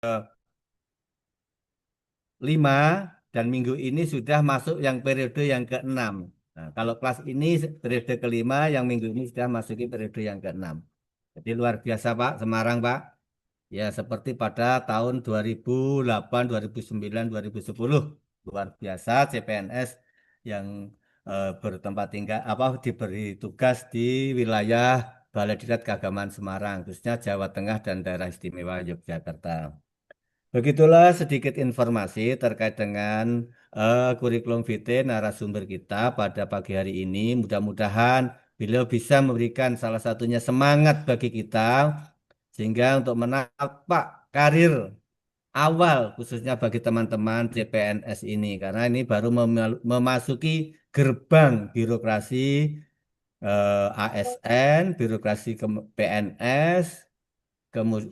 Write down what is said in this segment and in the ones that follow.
5 dan minggu ini sudah masuk yang periode yang ke-6. Nah, kalau kelas ini periode kelima, yang minggu ini sudah masuki periode yang ke-6. Jadi luar biasa Pak, Semarang Pak. Ya seperti pada tahun 2008, 2009, 2010. Luar biasa CPNS yang bertempat tinggal apa diberi tugas di wilayah Balai Diklat Keagamaan Semarang, khususnya Jawa Tengah dan Daerah Istimewa Yogyakarta. Begitulah sedikit informasi terkait dengan kurikulum vitae narasumber kita pada pagi hari ini. Mudah-mudahan beliau bisa memberikan salah satunya semangat bagi kita sehingga untuk menapak karir awal khususnya bagi teman-teman CPNS ini karena ini baru memasuki gerbang birokrasi ASN, birokrasi PNS,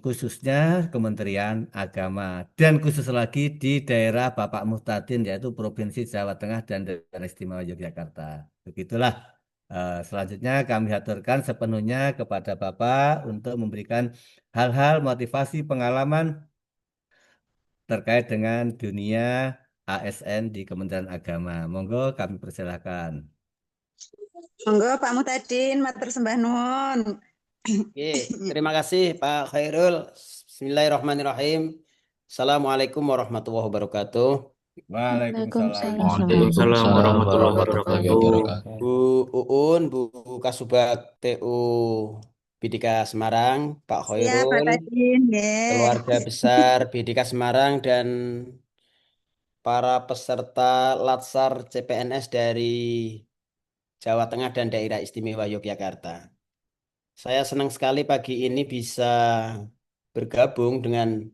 khususnya Kementerian Agama dan khusus lagi di daerah Bapak Muhtadin yaitu Provinsi Jawa Tengah dan Daerah Istimewa Yogyakarta. Begitulah. Selanjutnya kami aturkan sepenuhnya kepada Bapak untuk memberikan hal-hal motivasi pengalaman terkait dengan dunia ASN di Kementerian Agama. Monggo kami persilahkan. Monggo Pak Muhtadin, matur sembah nuwun. Oke, terima kasih Pak Khairul. Bismillahirrahmanirrahim. Assalamualaikum warahmatullahi wabarakatuh. Waalaikumsalam. Waalaikumsalam warahmatullahi wabarakatuh. Bu Uun, Bu Kasubag TU Bidika Semarang, Pak Ya, Pak Khairul, Tadin, nggih. keluarga besar Bidika Semarang dan para peserta Latsar CPNS dari Jawa Tengah dan Daerah Istimewa Yogyakarta. Saya senang sekali pagi ini bisa bergabung dengan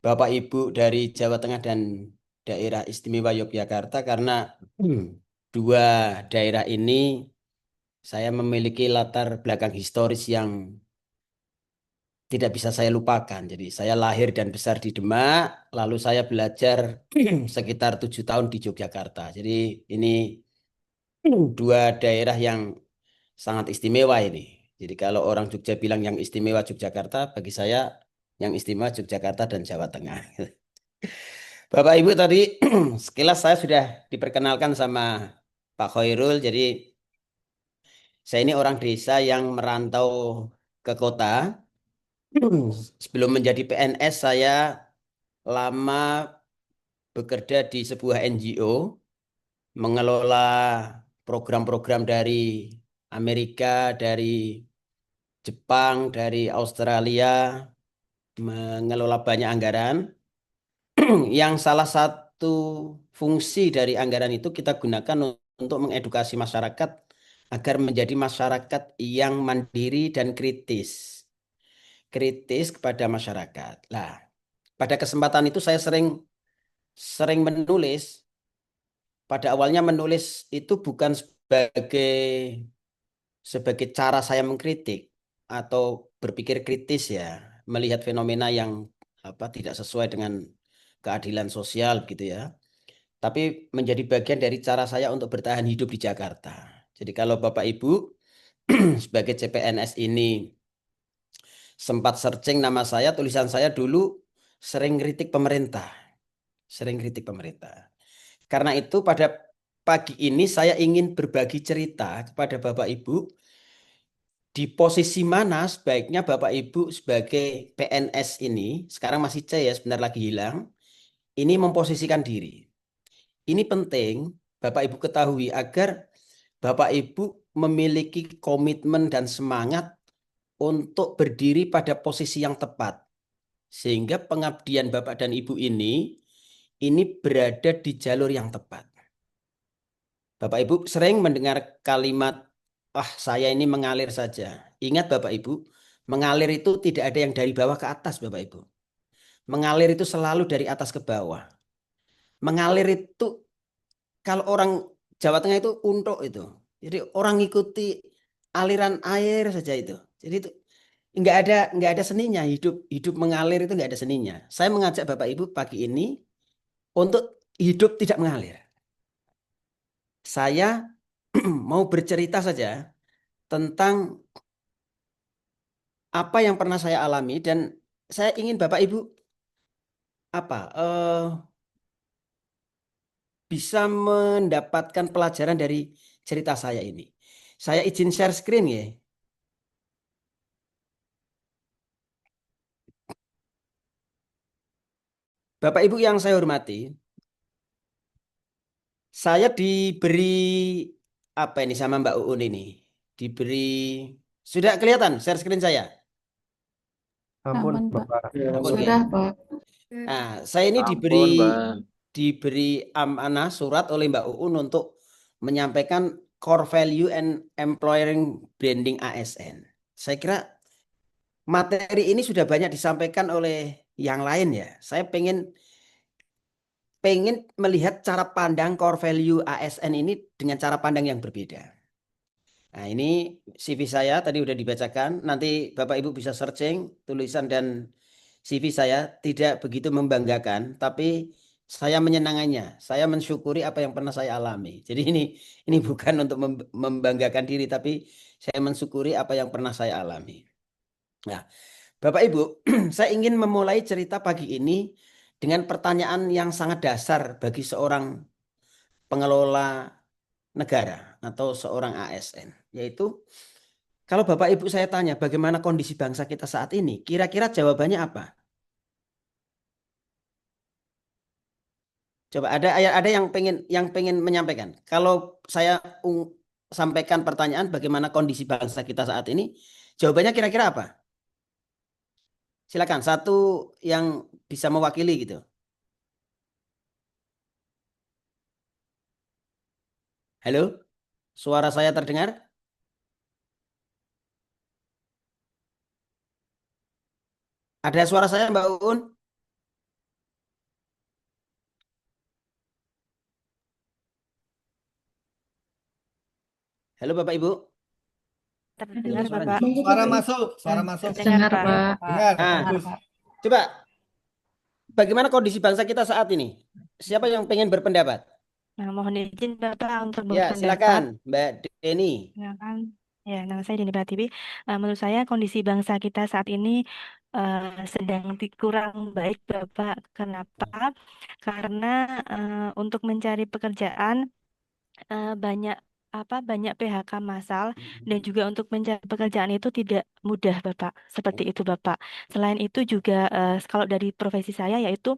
Bapak Ibu dari Jawa Tengah dan Daerah Istimewa Yogyakarta karena dua daerah ini saya memiliki latar belakang historis yang tidak bisa saya lupakan. Jadi saya lahir dan besar di Demak, lalu saya belajar sekitar 7 tahun di Yogyakarta. Jadi ini dua daerah yang sangat istimewa ini. Jadi kalau orang Jogja bilang yang istimewa Yogyakarta, bagi saya yang istimewa Yogyakarta dan Jawa Tengah. Bapak Ibu tadi sekilas saya sudah diperkenalkan sama Pak Khairul. Jadi saya ini orang desa yang merantau ke kota. Sebelum menjadi PNS saya lama bekerja di sebuah NGO mengelola program-program dari Amerika, dari Jepang, dari Australia, mengelola banyak anggaran yang salah satu fungsi dari anggaran itu kita gunakan untuk mengedukasi masyarakat agar menjadi masyarakat yang mandiri dan kritis. Kritis kepada masyarakat. Nah, pada kesempatan itu saya sering menulis. Pada awalnya menulis itu bukan sebagai cara saya mengkritik atau berpikir kritis ya, melihat fenomena yang tidak sesuai dengan keadilan sosial gitu ya. Tapi menjadi bagian dari cara saya untuk bertahan hidup di Jakarta. Jadi kalau Bapak Ibu sebagai CPNS ini sempat searching nama saya, tulisan saya dulu sering kritik pemerintah. Sering kritik pemerintah. Karena itu pada pagi ini saya ingin berbagi cerita kepada Bapak Ibu di posisi mana sebaiknya Bapak Ibu sebagai PNS ini, sekarang masih C ya, sebentar lagi hilang, ini memposisikan diri. Ini penting Bapak Ibu ketahui agar Bapak Ibu memiliki komitmen dan semangat untuk berdiri pada posisi yang tepat. Sehingga pengabdian Bapak dan Ibu ini berada di jalur yang tepat. Bapak Ibu sering mendengar kalimat, saya ini mengalir saja. Ingat Bapak Ibu, mengalir itu tidak ada yang dari bawah ke atas Bapak Ibu. Mengalir itu selalu dari atas ke bawah. Mengalir itu kalau orang Jawa Tengah itu untuk itu. Jadi orang ikuti aliran air saja itu. Jadi itu nggak ada seninya, hidup mengalir itu nggak ada seninya. Saya mengajak Bapak Ibu pagi ini untuk hidup tidak mengalir. Saya mau bercerita saja tentang apa yang pernah saya alami dan saya ingin Bapak Ibu apa bisa mendapatkan pelajaran dari cerita saya ini. Saya izin share screen ya. Bapak Ibu yang saya hormati, saya diberi apa ini sama Mbak Uun ini? Diberi sudah kelihatan share screen saya. Ampun, Aman, Pak. Bapak. Ampun ya. Sudah, Pak. Nah, saya ini Ampun, Bang. diberi amanah surat oleh Mbak Uun untuk menyampaikan core value and employering branding ASN. Saya kira materi ini sudah banyak disampaikan oleh yang lain ya. Saya pengen melihat cara pandang core value ASN ini dengan cara pandang yang berbeda. Nah, ini CV saya tadi udah dibacakan. Nanti Bapak Ibu bisa searching tulisan dan CV saya tidak begitu membanggakan, tapi saya menyenangannya. Saya mensyukuri apa yang pernah saya alami. Jadi ini bukan untuk membanggakan diri, tapi saya mensyukuri apa yang pernah saya alami. Nah, Bapak Ibu, saya ingin memulai cerita pagi ini dengan pertanyaan yang sangat dasar bagi seorang pengelola negara atau seorang ASN, yaitu kalau Bapak Ibu saya tanya bagaimana kondisi bangsa kita saat ini, kira-kira jawabannya apa? Coba ada yang pengen menyampaikan. Kalau saya sampaikan pertanyaan bagaimana kondisi bangsa kita saat ini, jawabannya kira-kira apa? Silakan satu yang bisa mewakili gitu. Halo, suara saya terdengar? Ada suara saya, Mbak Uun? Halo, Bapak Ibu. Terdengar, Suaranya. Bapak. Suara masuk, suara masuk. Dengar, Pak. Dengar, Nah, bagus. coba bagaimana kondisi bangsa kita saat ini? Siapa yang pengen berpendapat? Nah, mohon izin Bapak untuk Ya, berpendapat. silakan, Mbak Deni. Ya kan? Ya, nama saya Dini Pratiwi. Menurut saya kondisi bangsa kita saat ini sedang kurang baik, Bapak. Kenapa? Karena untuk mencari pekerjaan banyak banyak PHK massal dan juga untuk mencari pekerjaan itu tidak mudah, Bapak. Seperti itu, Bapak. Selain itu juga kalau dari profesi saya yaitu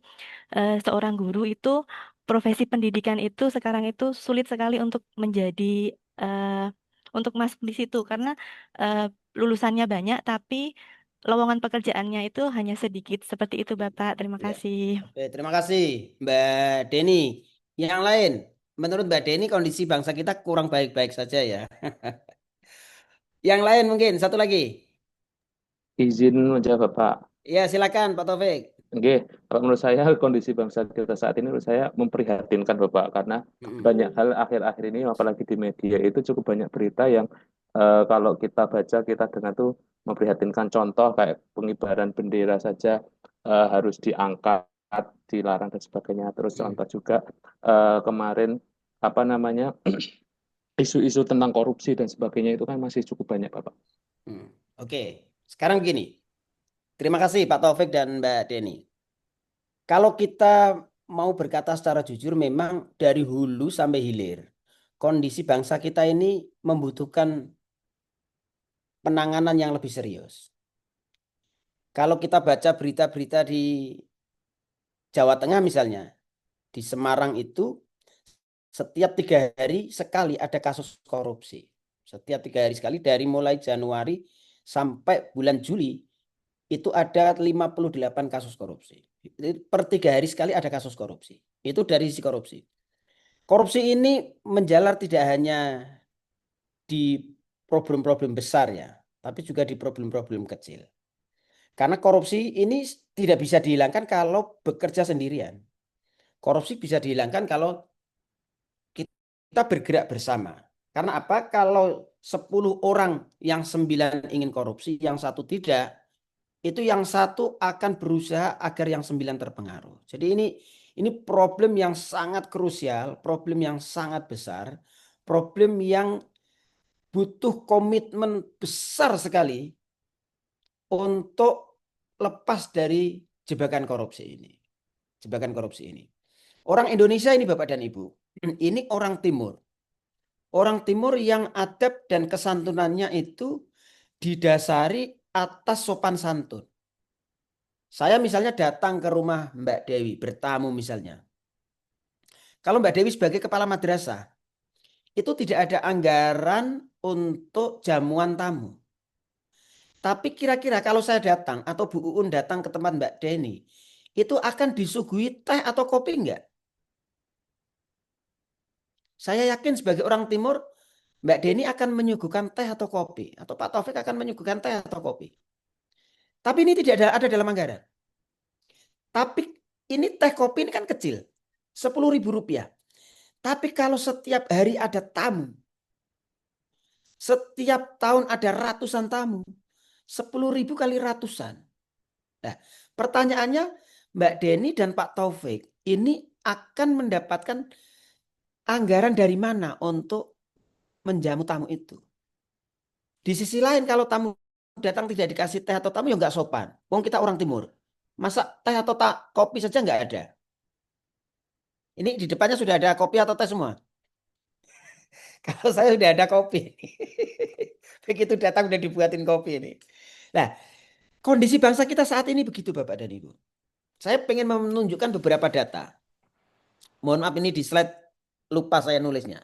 seorang guru itu profesi pendidikan itu sekarang itu sulit sekali untuk menjadi eh, untuk masuk di situ karena eh, lulusannya banyak tapi lowongan pekerjaannya itu hanya sedikit. Seperti itu, Bapak. Terima Ya. kasih. Oke, terima kasih, Mbak Deni. Yang lain, menurut Mbak Deni kondisi bangsa kita kurang baik-baik saja ya. Yang lain mungkin satu lagi. Izin menjawab, Bapak. Ya, silakan Pak Taufik. Oke, kalau menurut saya kondisi bangsa kita saat ini menurut saya memprihatinkan, Bapak, karena banyak hal akhir-akhir ini apalagi di media itu cukup banyak berita yang kalau kita baca kita dengar tuh memprihatinkan, contoh kayak pengibaran bendera saja harus diangkat, dilarang dan sebagainya. Terus contoh juga kemarin apa namanya isu-isu tentang korupsi dan sebagainya itu kan masih cukup banyak, Bapak. Oke, sekarang begini. Terima kasih Pak Taufik dan Mbak Deni. Kalau kita mau berkata secara jujur, memang dari hulu sampai hilir, kondisi bangsa kita ini membutuhkan penanganan yang lebih serius. Kalau kita baca berita-berita di Jawa Tengah misalnya, di Semarang itu setiap 3 hari sekali ada kasus korupsi. Setiap 3 hari sekali dari mulai Januari sampai bulan Juli itu ada 58 kasus korupsi. Per 3 hari sekali ada kasus korupsi. Itu dari sisi korupsi. Korupsi ini menjalar tidak hanya di problem-problem besar ya, tapi juga di problem-problem kecil. Karena korupsi ini tidak bisa dihilangkan kalau bekerja sendirian. Korupsi bisa dihilangkan kalau kita bergerak bersama. Karena apa? Kalau 10 orang yang 9 ingin korupsi, yang satu tidak, itu yang satu akan berusaha agar yang 9 terpengaruh. Jadi ini problem yang sangat krusial, problem yang sangat besar, problem yang butuh komitmen besar sekali untuk lepas dari jebakan korupsi ini. jebakan korupsi ini. Orang Indonesia ini Bapak dan Ibu, ini orang Timur. Orang Timur yang adab dan kesantunannya itu didasari atas sopan santun. Saya misalnya datang ke rumah Mbak Dewi, bertamu misalnya. Kalau Mbak Dewi sebagai kepala madrasah, itu tidak ada anggaran untuk jamuan tamu. Tapi kira-kira kalau saya datang atau Bu Uun datang ke tempat Mbak Deni, itu akan disuguhi teh atau kopi enggak? Saya yakin sebagai orang Timur, Mbak Deni akan menyuguhkan teh atau kopi. Atau Pak Taufik akan menyuguhkan teh atau kopi. Tapi ini tidak ada dalam anggaran. Tapi ini teh kopi ini kan kecil. 10.000 rupiah. Tapi kalau setiap hari ada tamu, setiap tahun ada ratusan tamu, 10.000 kali ratusan. Nah, pertanyaannya Mbak Deni dan Pak Taufik ini akan mendapatkan anggaran dari mana untuk menjamu tamu itu. Di sisi lain kalau tamu datang tidak dikasih teh atau tamu ya nggak sopan. Wong kita orang Timur. Masa teh atau kopi saja nggak ada. Ini di depannya sudah ada kopi atau teh semua. Kalau saya sudah ada kopi. Begitu datang udah dibuatin kopi ini. Nah, kondisi bangsa kita saat ini begitu Bapak dan Ibu. Saya pengen menunjukkan beberapa data. Mohon maaf ini di slide lupa saya nulisnya.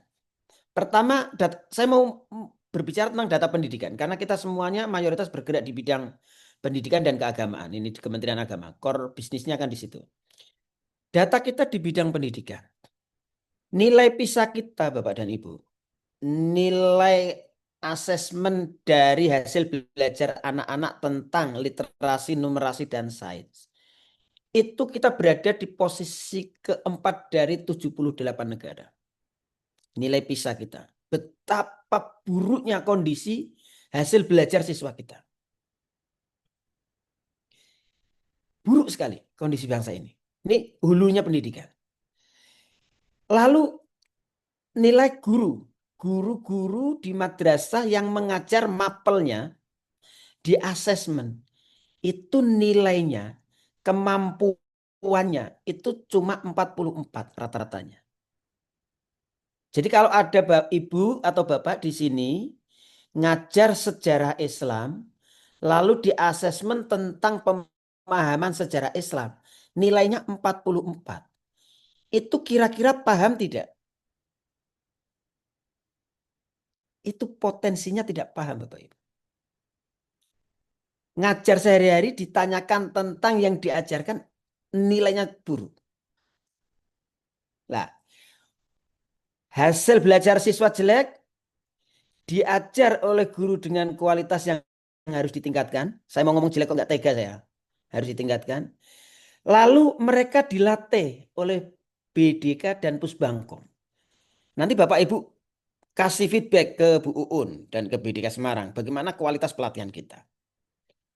Pertama, saya mau berbicara tentang data pendidikan. Karena kita semuanya mayoritas bergerak di bidang pendidikan dan keagamaan. Ini di Kementerian Agama. Core bisnisnya kan di situ. Data kita di bidang pendidikan. Nilai PISA kita Bapak dan Ibu. Nilai asesmen dari hasil belajar anak-anak tentang literasi, numerasi, dan sains. Itu kita berada di posisi keempat dari 78 negara. Nilai PISA kita. Betapa buruknya kondisi hasil belajar siswa kita. Buruk sekali kondisi bangsa ini. Ini hulunya pendidikan. Lalu nilai guru-guru di madrasah yang mengajar mapelnya di asesmen. Itu nilainya, kemampuannya itu cuma 44 rata-ratanya. Jadi kalau ada ibu atau bapak di sini ngajar sejarah Islam, lalu di asesmen tentang pemahaman sejarah Islam, nilainya 44. Itu kira-kira paham tidak? Itu potensinya tidak paham Bapak Ibu. Ngajar sehari-hari ditanyakan tentang yang diajarkan, nilainya buruk. Lah, hasil belajar siswa jelek, diajar oleh guru dengan kualitas yang harus ditingkatkan. Saya mau ngomong jelek kok nggak tega saya. Harus ditingkatkan. Lalu mereka dilatih oleh BDK dan Pusbangkom. Nanti Bapak Ibu kasih feedback ke Bu Uun dan ke BDK Semarang. Bagaimana kualitas pelatihan kita.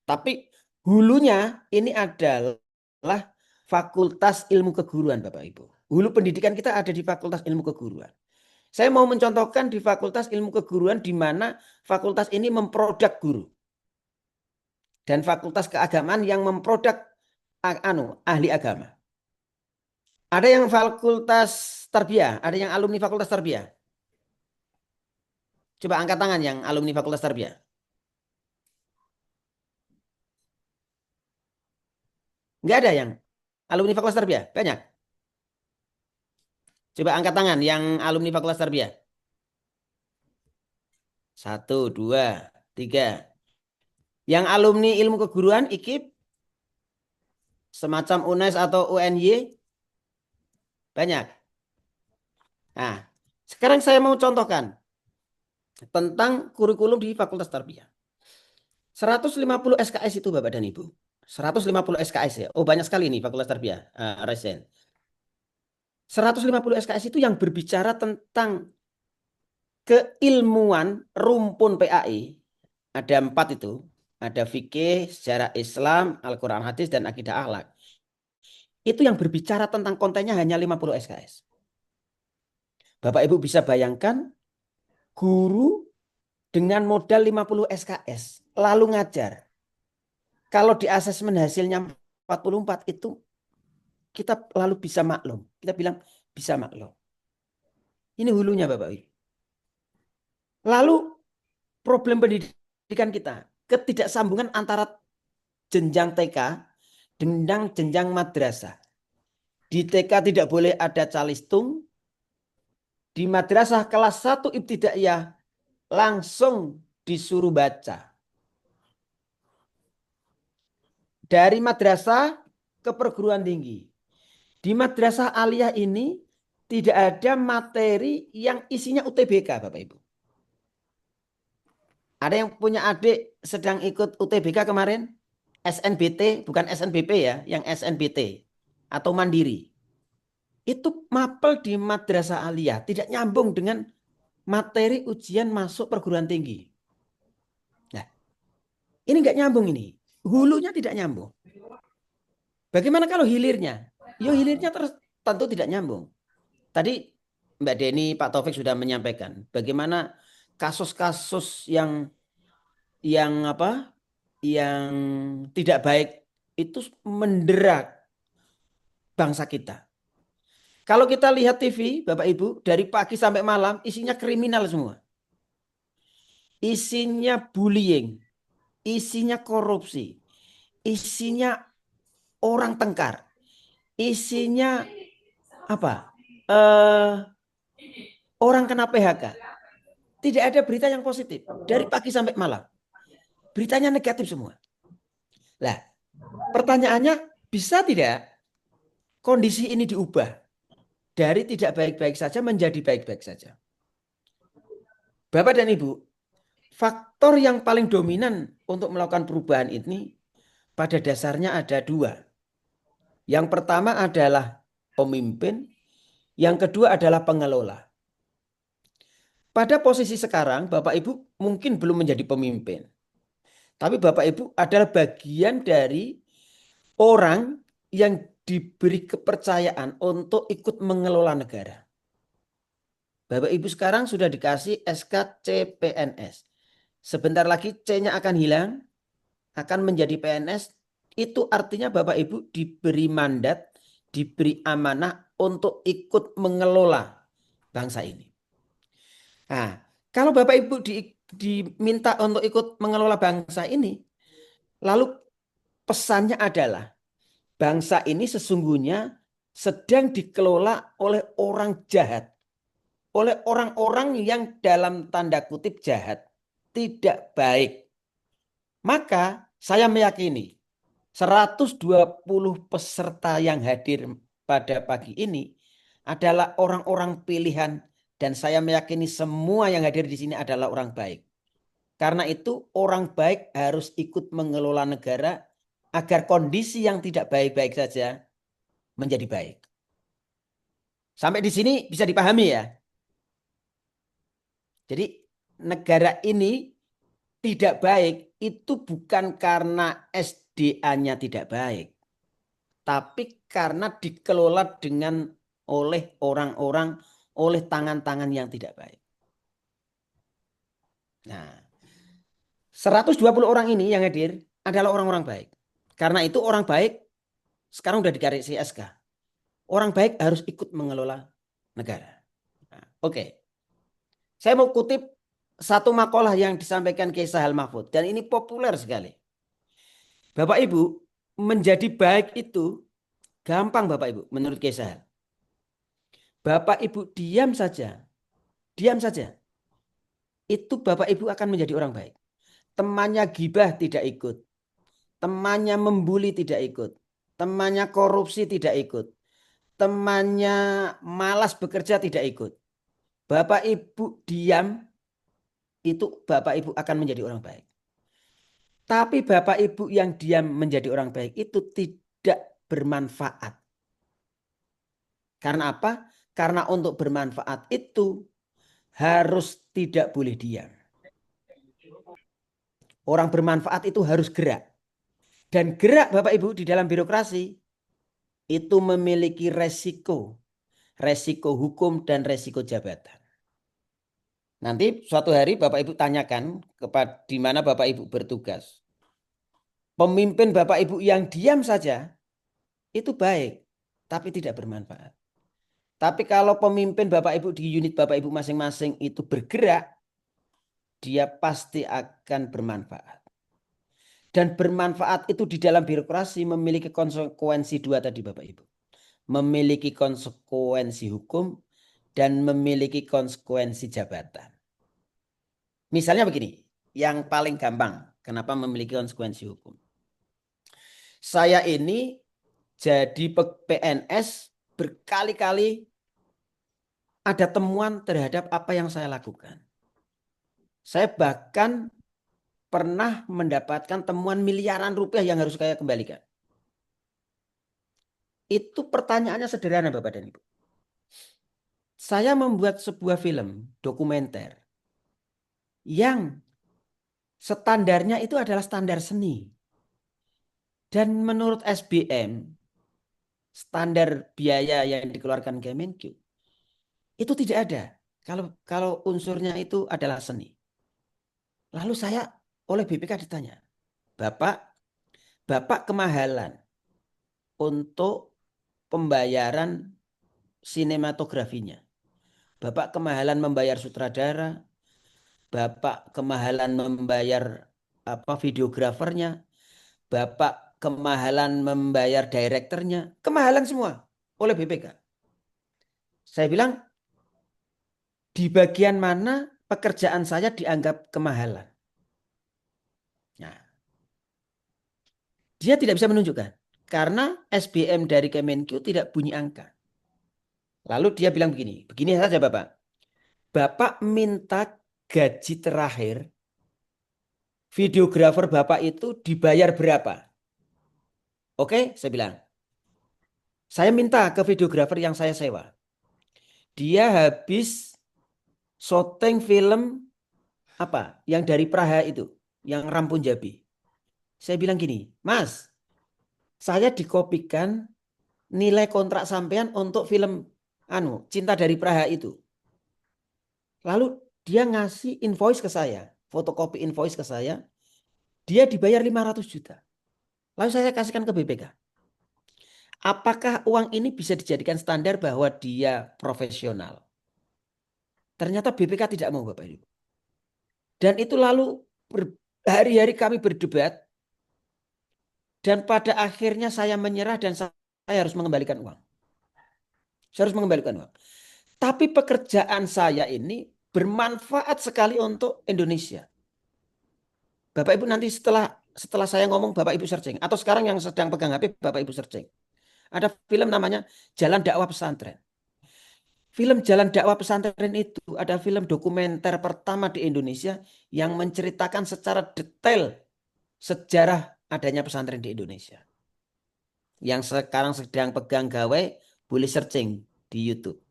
Tapi hulunya ini adalah Fakultas Ilmu Keguruan Bapak Ibu. Hulu pendidikan kita ada di Fakultas Ilmu Keguruan. Saya mau mencontohkan di Fakultas Ilmu Keguruan di mana fakultas ini memproduk guru. Dan Fakultas Keagamaan yang memproduk ahli agama. Ada yang Fakultas Tarbiyah, ada yang alumni Fakultas Tarbiyah. Coba angkat tangan yang alumni Fakultas Tarbiyah. Enggak ada yang alumni Fakultas Tarbiyah? Banyak. Coba angkat tangan yang alumni Fakultas Tarbiyah. 1, 2, 3. Yang alumni ilmu keguruan IKIP? Semacam UNES atau UNY? Banyak. Nah, sekarang saya mau contohkan tentang kurikulum di Fakultas Tarbiyah. 150 SKS itu Bapak dan Ibu. 150 SKS ya. Oh banyak sekali nih Fakultas Tarbiyah. Resen. 150 SKS itu yang berbicara tentang keilmuan rumpun PAI. Ada 4 itu. Ada fikih, sejarah Islam, Al-Quran Hadis, dan akidah akhlak. Itu yang berbicara tentang kontennya hanya 50 SKS. Bapak Ibu bisa bayangkan guru dengan modal 50 SKS lalu ngajar. Kalau di asesmen hasilnya 44 itu kita lalu bisa maklum. Kita bilang bisa maklum. Ini hulunya Bapak Ibu. Lalu problem pendidikan kita, ketidaksambungan antara jenjang TK dengan jenjang madrasah. Di TK tidak boleh ada calistung. Di madrasah kelas 1 ibtidaiyah langsung disuruh baca. Dari madrasah ke perguruan tinggi. Di madrasah aliyah ini tidak ada materi yang isinya UTBK, Bapak Ibu. Ada yang punya adik sedang ikut UTBK kemarin? SNBT, bukan SNBP ya, yang SNBT atau mandiri. Itu mapel di madrasah aliyah, tidak nyambung dengan materi ujian masuk perguruan tinggi. Nah, ini nggak nyambung ini. Hulunya tidak nyambung. Bagaimana kalau hilirnya? Yo hilirnya tentu tidak nyambung. Tadi Mbak Deni, Pak Taufik sudah menyampaikan bagaimana kasus-kasus yang tidak baik itu mendera bangsa kita. Kalau kita lihat TV, Bapak Ibu, dari pagi sampai malam isinya kriminal semua. Isinya bullying, isinya korupsi, isinya orang tengkar, isinya apa? Orang kena PHK. Tidak ada berita yang positif dari pagi sampai malam. Beritanya negatif semua. Lah, pertanyaannya bisa tidak kondisi ini diubah dari tidak baik-baik saja menjadi baik-baik saja? Bapak dan Ibu, faktor yang paling dominan untuk melakukan perubahan ini pada dasarnya ada dua. Yang pertama adalah pemimpin, yang kedua adalah pengelola. Pada posisi sekarang, Bapak Ibu mungkin belum menjadi pemimpin. Tapi Bapak Ibu adalah bagian dari orang yang diberi kepercayaan untuk ikut mengelola negara. Bapak Ibu sekarang sudah dikasih SK CPNS. Sebentar lagi C-nya akan hilang, akan menjadi PNS. Itu artinya Bapak Ibu diberi mandat, diberi amanah untuk ikut mengelola bangsa ini. Nah, kalau Bapak Ibu diminta untuk ikut mengelola bangsa ini, lalu pesannya adalah bangsa ini sesungguhnya sedang dikelola oleh orang jahat, oleh orang-orang yang dalam tanda kutip jahat, tidak baik. Maka saya meyakini 120 peserta yang hadir pada pagi ini adalah orang-orang pilihan. Dan saya meyakini semua yang hadir di sini adalah orang baik. Karena itu orang baik harus ikut mengelola negara agar kondisi yang tidak baik-baik saja menjadi baik. Sampai di sini bisa dipahami ya. Jadi negara ini tidak baik itu bukan karena SDA-nya tidak baik. Tapi karena dikelola oleh orang-orang, oleh tangan-tangan yang tidak baik. Nah, 120 orang ini yang hadir adalah orang-orang baik. Karena itu orang baik sekarang udah dikasih SK. Orang baik harus ikut mengelola negara. Nah, oke. Saya mau kutip satu makalah yang disampaikan Kiai Sahal Mahfud. Dan ini populer sekali. Bapak Ibu, menjadi baik itu gampang Bapak Ibu menurut Kiai Sahal. Bapak Ibu diam saja. Diam saja. Itu Bapak Ibu akan menjadi orang baik. Temannya gibah tidak ikut. Temannya membuli tidak ikut. Temannya korupsi tidak ikut. Temannya malas bekerja tidak ikut. Bapak Ibu diam, itu Bapak Ibu akan menjadi orang baik. Tapi Bapak Ibu yang diam menjadi orang baik itu tidak bermanfaat. Karena apa? Karena untuk bermanfaat itu harus tidak boleh diam. Orang bermanfaat itu harus gerak. Dan gerak Bapak Ibu di dalam birokrasi itu memiliki resiko. Resiko hukum dan resiko jabatan. Nanti suatu hari Bapak Ibu tanyakan di mana Bapak Ibu bertugas. Pemimpin Bapak Ibu yang diam saja itu baik. tapi tidak bermanfaat. Tapi kalau pemimpin Bapak Ibu di unit Bapak Ibu masing-masing itu bergerak, dia pasti akan bermanfaat. Dan bermanfaat itu di dalam birokrasi memiliki konsekuensi dua tadi Bapak Ibu. Memiliki konsekuensi hukum dan memiliki konsekuensi jabatan. Misalnya begini, yang paling gampang, kenapa memiliki konsekuensi hukum? Saya ini jadi PNS berkali-kali ada temuan terhadap apa yang saya lakukan. Saya bahkan pernah mendapatkan temuan miliaran rupiah yang harus saya kembalikan. Itu pertanyaannya sederhana Bapak dan Ibu. Saya membuat sebuah film dokumenter yang standarnya itu adalah standar seni. Dan menurut SBM, standar biaya yang dikeluarkan Kemenq, itu tidak ada. Kalau unsurnya itu adalah seni. Lalu saya oleh BPK ditanya, Bapak kemahalan untuk pembayaran sinematografinya. Bapak kemahalan membayar sutradara, Bapak kemahalan membayar videografernya, Bapak kemahalan membayar direkturnya, kemahalan semua oleh BPK. Saya bilang, di bagian mana pekerjaan saya dianggap kemahalan? Nah, dia tidak bisa menunjukkan karena SBM dari Kemenq tidak bunyi angka. Lalu dia bilang begini saja Bapak. Bapak minta gaji terakhir videografer Bapak itu dibayar berapa? Oke, saya bilang. Saya minta ke videografer yang saya sewa. Dia habis syuting film yang dari Praha itu, yang Rampun Jabi. Saya bilang gini, Mas, saya dikopikan nilai kontrak sampean untuk film Cinta dari Praha itu. Lalu dia ngasih invoice ke saya, fotokopi invoice ke saya, dia dibayar 500 juta. Lalu saya kasihkan ke BPK. Apakah uang ini bisa dijadikan standar bahwa dia profesional? Ternyata BPK tidak mau Bapak Ibu. Dan itu lalu hari-hari kami berdebat. Dan pada akhirnya saya menyerah dan saya harus mengembalikan uang. Saya harus mengembalikan uang. Tapi pekerjaan saya ini bermanfaat sekali untuk Indonesia. Bapak Ibu nanti setelah saya ngomong Bapak Ibu searching. Atau sekarang yang sedang pegang HP Bapak Ibu searching. Ada film namanya Jalan Dakwah Pesantren. Film Jalan Dakwah Pesantren itu ada film dokumenter pertama di Indonesia yang menceritakan secara detail sejarah adanya pesantren di Indonesia. Yang sekarang sedang pegang gawe boleh searching di YouTube.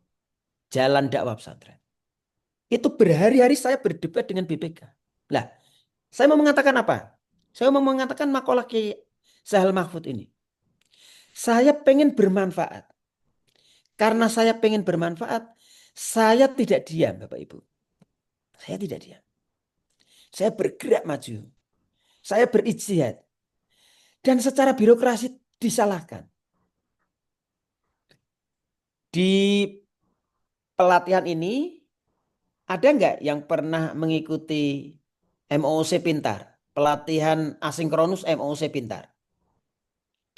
Jalan Dakwah Pesantren. Itu berhari-hari saya berdebat dengan BPK. Lah, saya mau mengatakan apa? Saya mau mengatakan makalah Kiai Sahal Mahfud ini. Saya pengen bermanfaat. Karena saya pengen bermanfaat, saya tidak diam Bapak Ibu. Saya tidak diam. Saya bergerak maju. Saya berijtihad. Dan secara birokrasi disalahkan. Di pelatihan ini, ada nggak yang pernah mengikuti MOOC Pintar? Pelatihan asinkronus MOOC Pintar.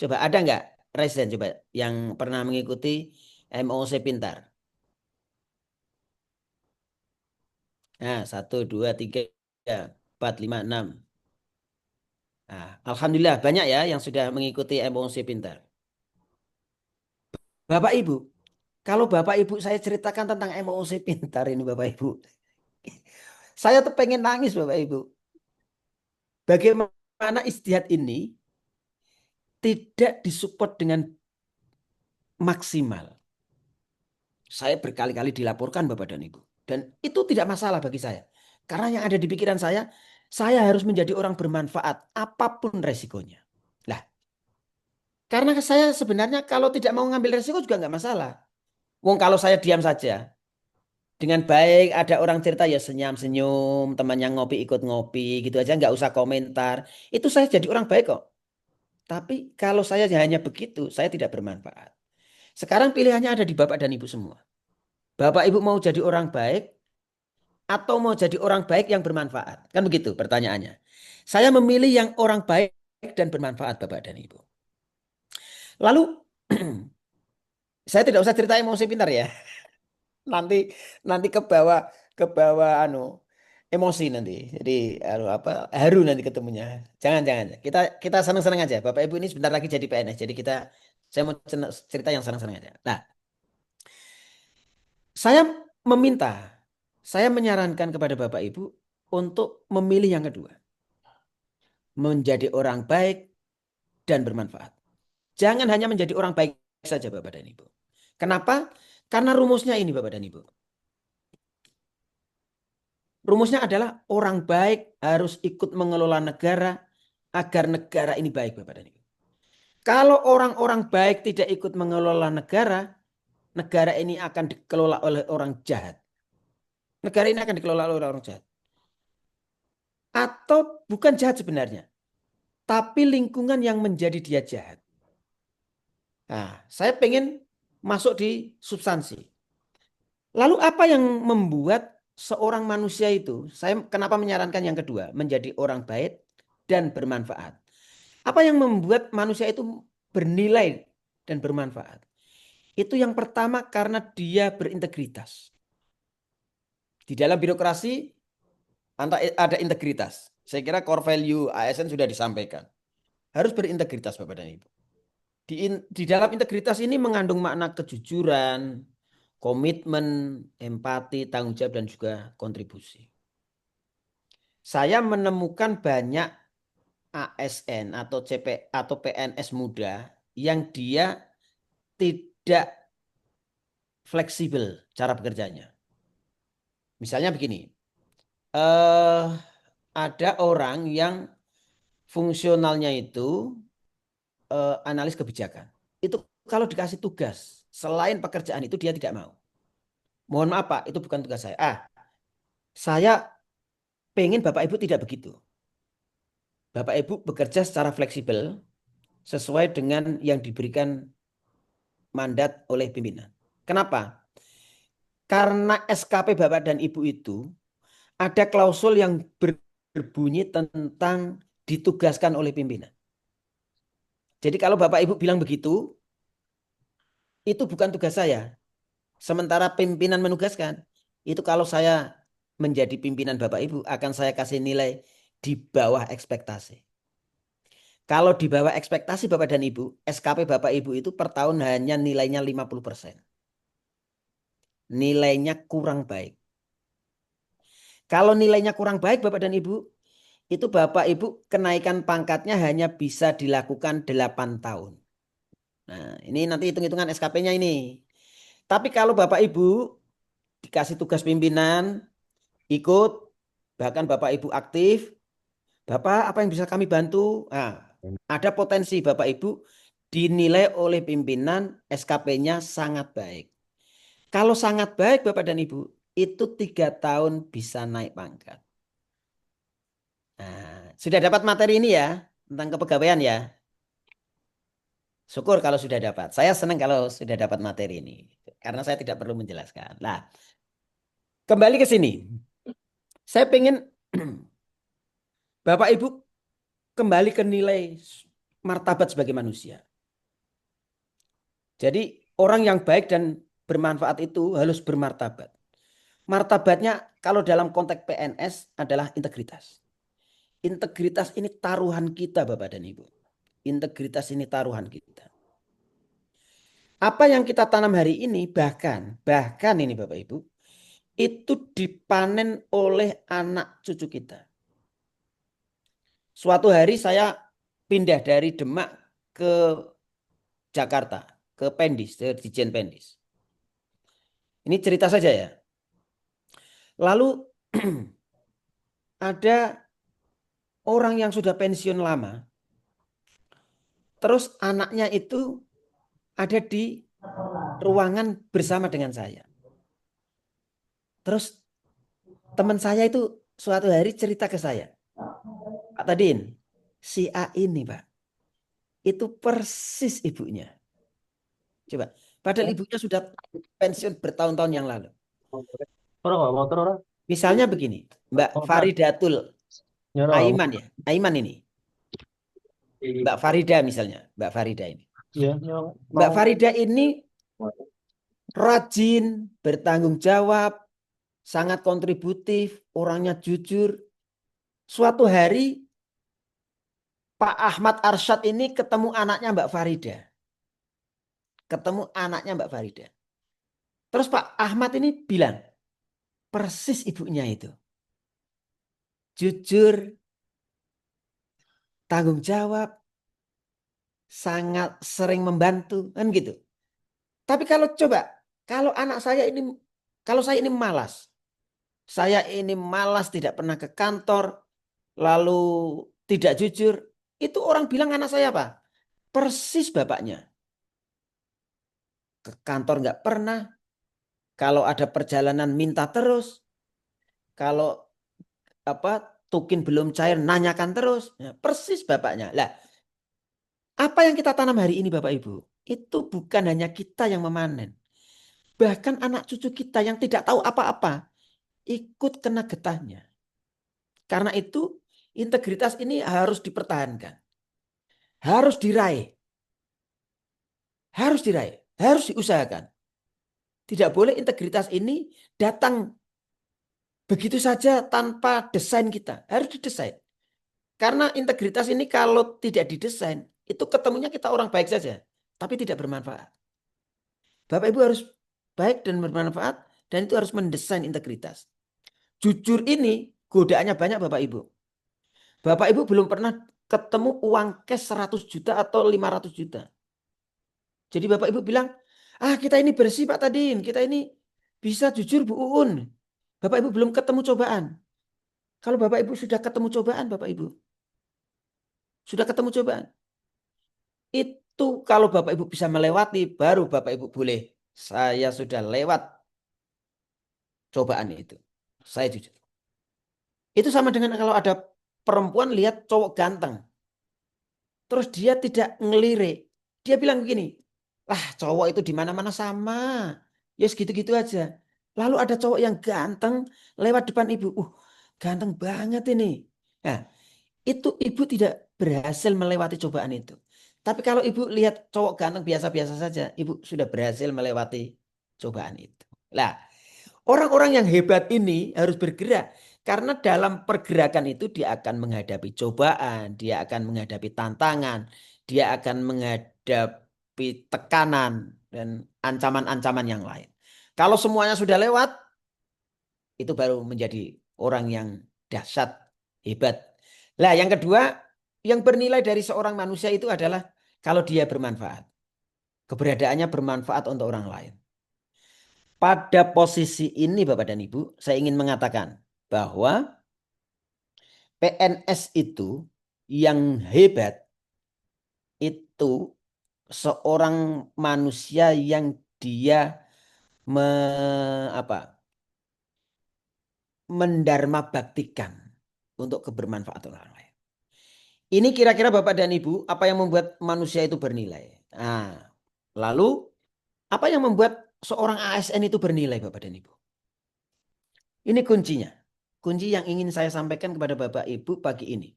Coba ada nggak Resen coba yang pernah mengikuti MOOC Pintar? Nah, 1, 2, 3, 4, 5, 6. Nah, Alhamdulillah banyak ya yang sudah mengikuti MOOC Pintar. Bapak Ibu, kalau Bapak Ibu saya ceritakan tentang MOOC Pintar ini Bapak Ibu. Saya tuh pengen nangis Bapak Ibu. Bagaimana ijtihad ini tidak disupport dengan maksimal. Saya berkali-kali dilaporkan Bapak dan Ibu. Dan itu tidak masalah bagi saya. Karena yang ada di pikiran saya harus menjadi orang bermanfaat apapun resikonya. Lah, karena saya sebenarnya kalau tidak mau ngambil resiko juga nggak masalah. Wong kalau saya diam saja, dengan baik ada orang cerita ya senyum-senyum, temannya ngopi ikut ngopi gitu aja, nggak usah komentar. Itu saya jadi orang baik kok. Tapi kalau saya hanya begitu, saya tidak bermanfaat. Sekarang pilihannya ada di Bapak dan Ibu semua. Bapak Ibu mau jadi orang baik atau mau jadi orang baik yang bermanfaat? Kan begitu pertanyaannya. Saya memilih yang orang baik dan bermanfaat, Bapak dan Ibu. Lalu saya tidak usah cerita emosi pintar ya. Nanti nanti ke bawah emosi nanti. Jadi haru nanti ketemunya. Jangan. Kita senang-senang aja. Bapak Ibu ini sebentar lagi jadi PNS. Jadi saya mau cerita yang senang-senang aja. Nah, saya saya menyarankan kepada Bapak Ibu untuk memilih yang kedua. Menjadi orang baik dan bermanfaat. Jangan hanya menjadi orang baik saja Bapak dan Ibu. Kenapa? Karena rumusnya ini Bapak dan Ibu. Rumusnya adalah orang baik harus ikut mengelola negara agar negara ini baik Bapak dan Ibu. Kalau orang-orang baik tidak ikut mengelola negara, negara ini akan dikelola oleh orang jahat. Negara ini akan dikelola oleh orang jahat. Atau bukan jahat sebenarnya, tapi lingkungan yang menjadi dia jahat. Nah, saya pengen masuk di substansi. Lalu apa yang membuat seorang manusia itu, saya kenapa menyarankan yang kedua, menjadi orang baik dan bermanfaat. Apa yang membuat manusia itu bernilai dan bermanfaat? Itu yang pertama karena dia berintegritas. Di dalam birokrasi ada integritas. Saya kira core value ASN sudah disampaikan. Harus berintegritas Bapak dan Ibu. Di dalam integritas ini mengandung makna kejujuran, komitmen, empati, tanggung jawab, dan juga kontribusi. Saya menemukan banyak ASN atau atau PNS muda yang dia tidak fleksibel cara bekerjanya. Misalnya begini, ada orang yang fungsionalnya itu analis kebijakan. Itu kalau dikasih tugas selain pekerjaan itu dia tidak mau. Mohon maaf Pak, itu bukan tugas saya. Saya pengen Bapak Ibu tidak begitu. Bapak Ibu bekerja secara fleksibel sesuai dengan yang diberikan mandat oleh pimpinan. Kenapa? Karena SKP Bapak dan Ibu itu ada klausul yang berbunyi tentang ditugaskan oleh pimpinan. Jadi kalau Bapak Ibu bilang begitu, itu bukan tugas saya. Sementara pimpinan menugaskan, itu kalau saya menjadi pimpinan Bapak Ibu akan saya kasih nilai di bawah ekspektasi. Kalau di bawah ekspektasi Bapak dan Ibu, SKP Bapak Ibu itu per tahun hanya nilainya 50%. Nilainya kurang baik. Kalau nilainya kurang baik Bapak dan Ibu, itu Bapak Ibu kenaikan pangkatnya hanya bisa dilakukan 8 tahun. Nah, ini nanti hitung-hitungan SKP-nya ini. Tapi kalau Bapak Ibu dikasih tugas pimpinan, ikut, bahkan Bapak Ibu aktif, Bapak apa yang bisa kami bantu? Nah, ada potensi Bapak Ibu dinilai oleh pimpinan SKP-nya sangat baik. Kalau sangat baik Bapak dan Ibu, itu 3 tahun bisa naik pangkat. Nah, sudah dapat materi ini ya, tentang kepegawaian ya. Syukur kalau sudah dapat. Saya senang kalau sudah dapat materi ini. Karena saya tidak perlu menjelaskan. Nah, kembali ke sini. Saya pengen Bapak Ibu kembali ke nilai martabat sebagai manusia. Jadi orang yang baik dan bermanfaat itu harus bermartabat. Martabatnya kalau dalam konteks PNS adalah integritas. Integritas ini taruhan kita Bapak dan Ibu. Integritas ini taruhan kita. Apa yang kita tanam hari ini bahkan ini Bapak Ibu, itu dipanen oleh anak cucu kita. Suatu hari saya pindah dari Demak ke Jakarta, ke Pendis, ke Dijen Pendis. Ini cerita saja ya. Lalu ada orang yang sudah pensiun lama, terus anaknya itu ada di ruangan bersama dengan saya. Terus teman saya itu suatu hari cerita ke saya, Pak Tadin, si A ini Pak, itu persis ibunya. Coba, Padahal ibunya sudah pensiun bertahun-tahun yang lalu. Orang nggak motor orang. Misalnya begini, Mbak Faridatul Nyara. Aiman ya, Aiman ini. Mbak Farida misalnya, Mbak Farida ini. Iya. Mbak Farida ini rajin, bertanggung jawab, sangat kontributif, orangnya jujur. Suatu hari Pak Ahmad Arsyad ini ketemu anaknya Mbak Farida. Ketemu anaknya Mbak Farida. Terus Pak Ahmad ini bilang, persis ibunya itu. Jujur, tanggung jawab, sangat sering membantu, kan gitu. Tapi kalau coba, kalau anak saya ini, kalau saya ini malas tidak pernah ke kantor, lalu tidak jujur, itu orang bilang anak saya apa? Persis bapaknya. Ke kantor nggak pernah, kalau ada perjalanan minta terus, kalau tukin belum cair nanyakan terus, ya, persis bapaknya. Lah, apa yang kita tanam hari ini Bapak Ibu, itu bukan hanya kita yang memanen. Bahkan anak cucu kita yang tidak tahu apa-apa ikut kena getahnya. Karena itu integritas ini harus dipertahankan. Harus diraih. Harus diusahakan. Tidak boleh integritas ini datang begitu saja tanpa desain kita. Harus didesain. Karena integritas ini kalau tidak didesain, itu ketemunya kita orang baik saja, tapi tidak bermanfaat. Bapak Ibu harus baik dan bermanfaat, dan itu harus mendesain integritas. Jujur ini godaannya banyak Bapak Ibu. Bapak Ibu belum pernah ketemu uang cash 100 juta atau 500 juta. Jadi Bapak Ibu bilang, kita ini bersih Pak Tadin, kita ini bisa jujur Bu Uun. Bapak Ibu belum ketemu cobaan. Kalau Bapak Ibu sudah ketemu cobaan, Bapak Ibu sudah ketemu cobaan, itu kalau Bapak Ibu bisa melewati, baru Bapak Ibu boleh, saya sudah lewat cobaan itu. Saya jujur. Itu sama dengan kalau ada perempuan lihat cowok ganteng, terus dia tidak ngelirik. Dia bilang begini, cowok itu di mana-mana sama. Ya segitu-gitu aja. Lalu ada cowok yang ganteng lewat depan ibu. Ganteng banget ini. Nah, itu ibu tidak berhasil melewati cobaan itu. Tapi kalau ibu lihat cowok ganteng biasa-biasa saja, ibu sudah berhasil melewati cobaan itu. Lah, orang-orang yang hebat ini harus bergerak. Karena dalam pergerakan itu dia akan menghadapi cobaan, dia akan menghadapi tantangan, dia akan menghadapi tekanan dan ancaman-ancaman yang lain. Kalau semuanya sudah lewat, itu baru menjadi orang yang dahsyat, hebat. Lah, yang kedua, yang bernilai dari seorang manusia itu adalah kalau dia bermanfaat. Keberadaannya bermanfaat untuk orang lain. Pada posisi ini Bapak dan Ibu, saya ingin mengatakan bahwa PNS itu yang hebat itu seorang manusia yang dia mendharma baktikan untuk kebermanfaatan orang lain. Ini kira-kira Bapak dan Ibu, apa yang membuat manusia itu bernilai? Lalu apa yang membuat seorang ASN itu bernilai Bapak dan Ibu? Ini kuncinya. Kunci yang ingin saya sampaikan kepada Bapak Ibu pagi ini.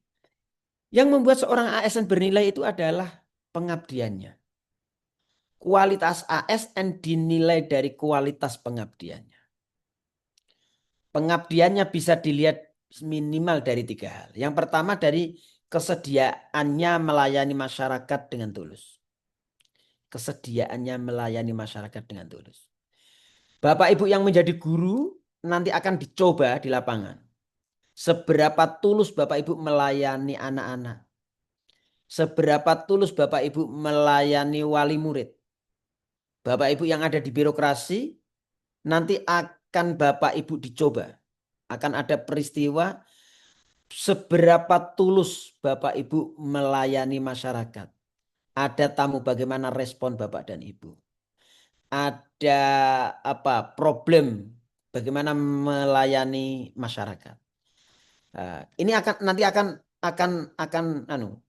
Yang membuat seorang ASN bernilai itu adalah pengabdiannya. Kualitas ASN dinilai dari kualitas pengabdiannya. Pengabdiannya bisa dilihat minimal dari 3 hal. Yang pertama dari kesediaannya melayani masyarakat dengan tulus. Kesediaannya melayani masyarakat dengan tulus. Bapak Ibu yang menjadi guru nanti akan dicoba di lapangan. Seberapa tulus Bapak Ibu melayani anak-anak. Seberapa tulus Bapak Ibu melayani wali murid. Bapak Ibu yang ada di birokrasi nanti akan Bapak Ibu dicoba. Akan ada peristiwa seberapa tulus Bapak Ibu melayani masyarakat. Ada tamu, bagaimana respon Bapak dan Ibu. Ada problem, bagaimana melayani masyarakat. Ini nanti akan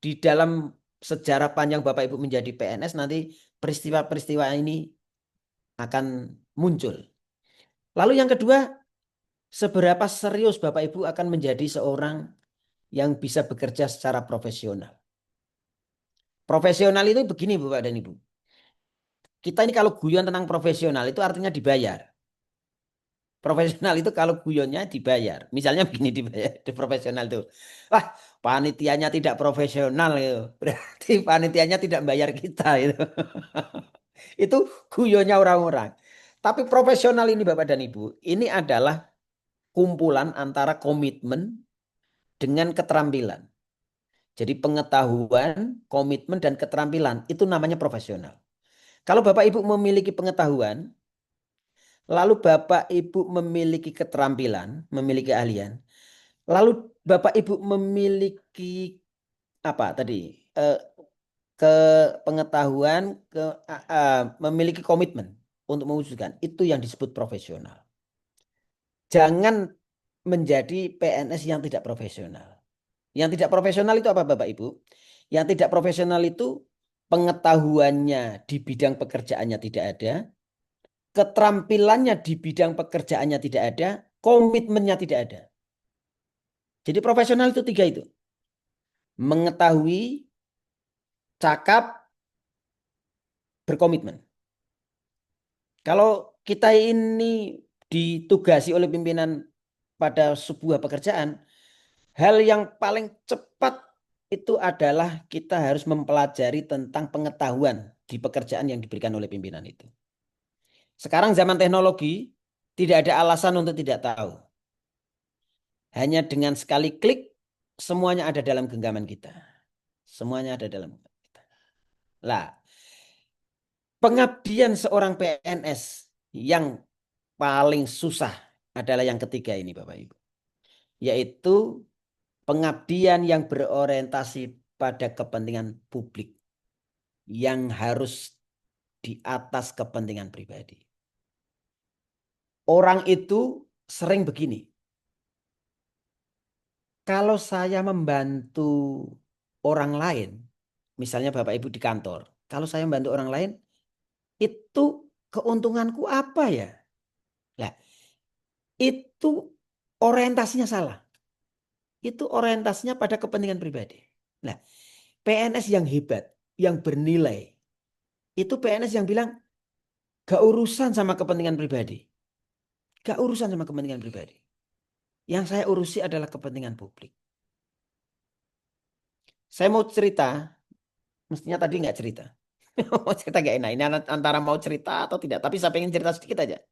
di dalam sejarah panjang Bapak Ibu menjadi PNS, nanti peristiwa-peristiwa ini akan muncul. Lalu yang kedua, seberapa serius Bapak Ibu akan menjadi seorang yang bisa bekerja secara profesional. Profesional itu begini Bapak dan Ibu. Kita ini kalau guyon tentang profesional itu artinya dibayar. Profesional itu kalau guyonnya dibayar. Misalnya begini dibayar, di profesional itu. Wah, panitianya tidak profesional itu. Berarti panitianya tidak bayar kita itu. Itu guyonnya orang-orang. Tapi profesional ini Bapak dan Ibu, ini adalah kumpulan antara komitmen dengan keterampilan. Jadi pengetahuan, komitmen, dan keterampilan itu namanya profesional. Kalau Bapak Ibu memiliki pengetahuan, lalu Bapak Ibu memiliki keterampilan, memiliki keahlian, lalu Bapak Ibu memiliki apa tadi? Ke pengetahuan, memiliki komitmen untuk mewujudkan. Itu yang disebut profesional. Jangan menjadi PNS yang tidak profesional. Yang tidak profesional itu apa Bapak Ibu? Yang tidak profesional itu pengetahuannya di bidang pekerjaannya tidak ada, keterampilannya di bidang pekerjaannya tidak ada, komitmennya tidak ada. Jadi profesional itu 3 itu. Mengetahui, cakap, berkomitmen. Kalau kita ini ditugasi oleh pimpinan pada sebuah pekerjaan, hal yang paling cepat itu adalah kita harus mempelajari tentang pengetahuan di pekerjaan yang diberikan oleh pimpinan itu. Sekarang zaman teknologi, tidak ada alasan untuk tidak tahu. Hanya dengan sekali klik, semuanya ada dalam genggaman kita. Semuanya ada dalam genggaman kita. Lah, pengabdian seorang PNS yang paling susah adalah yang ketiga ini Bapak Ibu. Yaitu pengabdian yang berorientasi pada kepentingan publik yang harus di atas kepentingan pribadi. Orang itu sering begini. Kalau saya membantu orang lain, misalnya Bapak Ibu di kantor, kalau saya membantu orang lain, itu keuntunganku apa ya? Nah, itu orientasinya salah. Itu orientasinya pada kepentingan pribadi. Nah, PNS yang hebat, yang bernilai, itu PNS yang bilang, gak urusan sama kepentingan pribadi. Gak urusan sama kepentingan pribadi. Yang saya urusi adalah kepentingan publik. Saya mau cerita, mestinya tadi nggak cerita. Mau cerita gak enak. Ini antara mau cerita atau tidak. Tapi saya pengen cerita sedikit aja.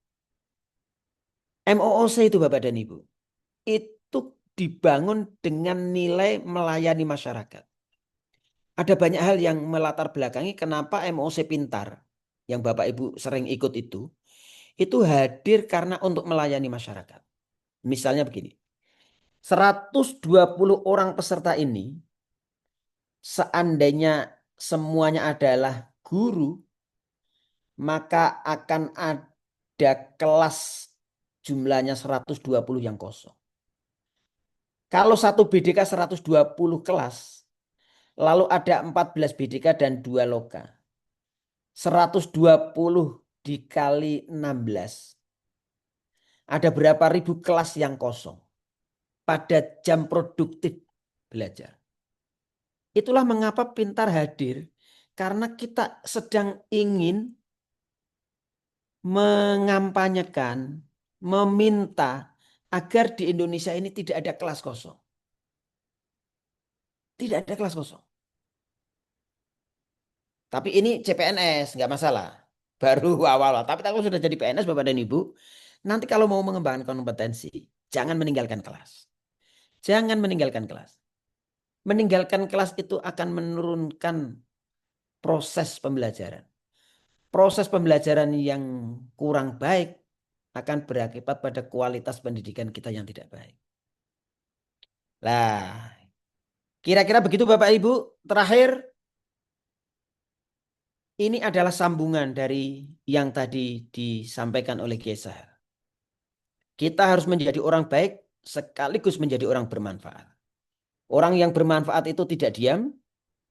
MOOC itu Bapak dan Ibu. Itu dibangun dengan nilai melayani masyarakat. Ada banyak hal yang melatar belakangi kenapa MOOC Pintar, yang Bapak Ibu sering ikut itu hadir karena untuk melayani masyarakat. Misalnya begini, 120 orang peserta ini, seandainya semuanya adalah guru, maka akan ada kelas jumlahnya 120 yang kosong. Kalau satu BDK 120 kelas, lalu ada 14 BDK dan 2 loka. 120 dikali 16. Ada berapa ribu kelas yang kosong pada jam produktif belajar. Itulah mengapa Pintar hadir, karena kita sedang ingin mengampanyekan, meminta agar di Indonesia ini tidak ada kelas kosong. Tidak ada kelas kosong. Tapi ini CPNS, nggak masalah. Baru awal-awal. Tapi kalau sudah jadi PNS Bapak dan Ibu, nanti kalau mau mengembangkan kompetensi, jangan meninggalkan kelas. Jangan meninggalkan kelas. Meninggalkan kelas itu akan menurunkan proses pembelajaran. Proses pembelajaran yang kurang baik akan berakibat pada kualitas pendidikan kita yang tidak baik. Lah, kira-kira begitu Bapak Ibu. Terakhir, ini adalah sambungan dari yang tadi disampaikan oleh Gesar. Kita harus menjadi orang baik sekaligus menjadi orang bermanfaat. Orang yang bermanfaat itu tidak diam,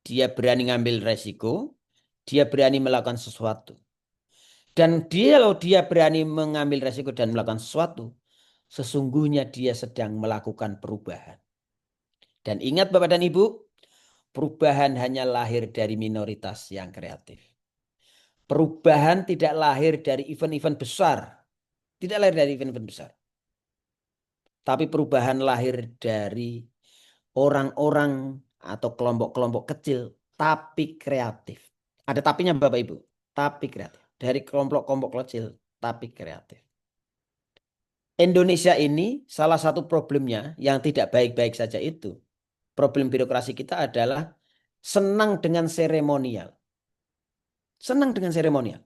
dia berani ngambil resiko, dia berani melakukan sesuatu. Dan kalau dia berani mengambil resiko dan melakukan sesuatu, sesungguhnya dia sedang melakukan perubahan. Dan ingat Bapak dan Ibu, perubahan hanya lahir dari minoritas yang kreatif. Perubahan tidak lahir dari event-event besar. Tidak lahir dari event-event besar. Tapi perubahan lahir dari orang-orang atau kelompok-kelompok kecil, tapi kreatif. Ada tapinya Bapak Ibu, tapi kreatif. Dari kelompok-kelompok kecil, tapi kreatif. Indonesia ini salah satu problemnya yang tidak baik-baik saja itu. Problem birokrasi kita adalah senang dengan seremonial. Senang dengan seremonial.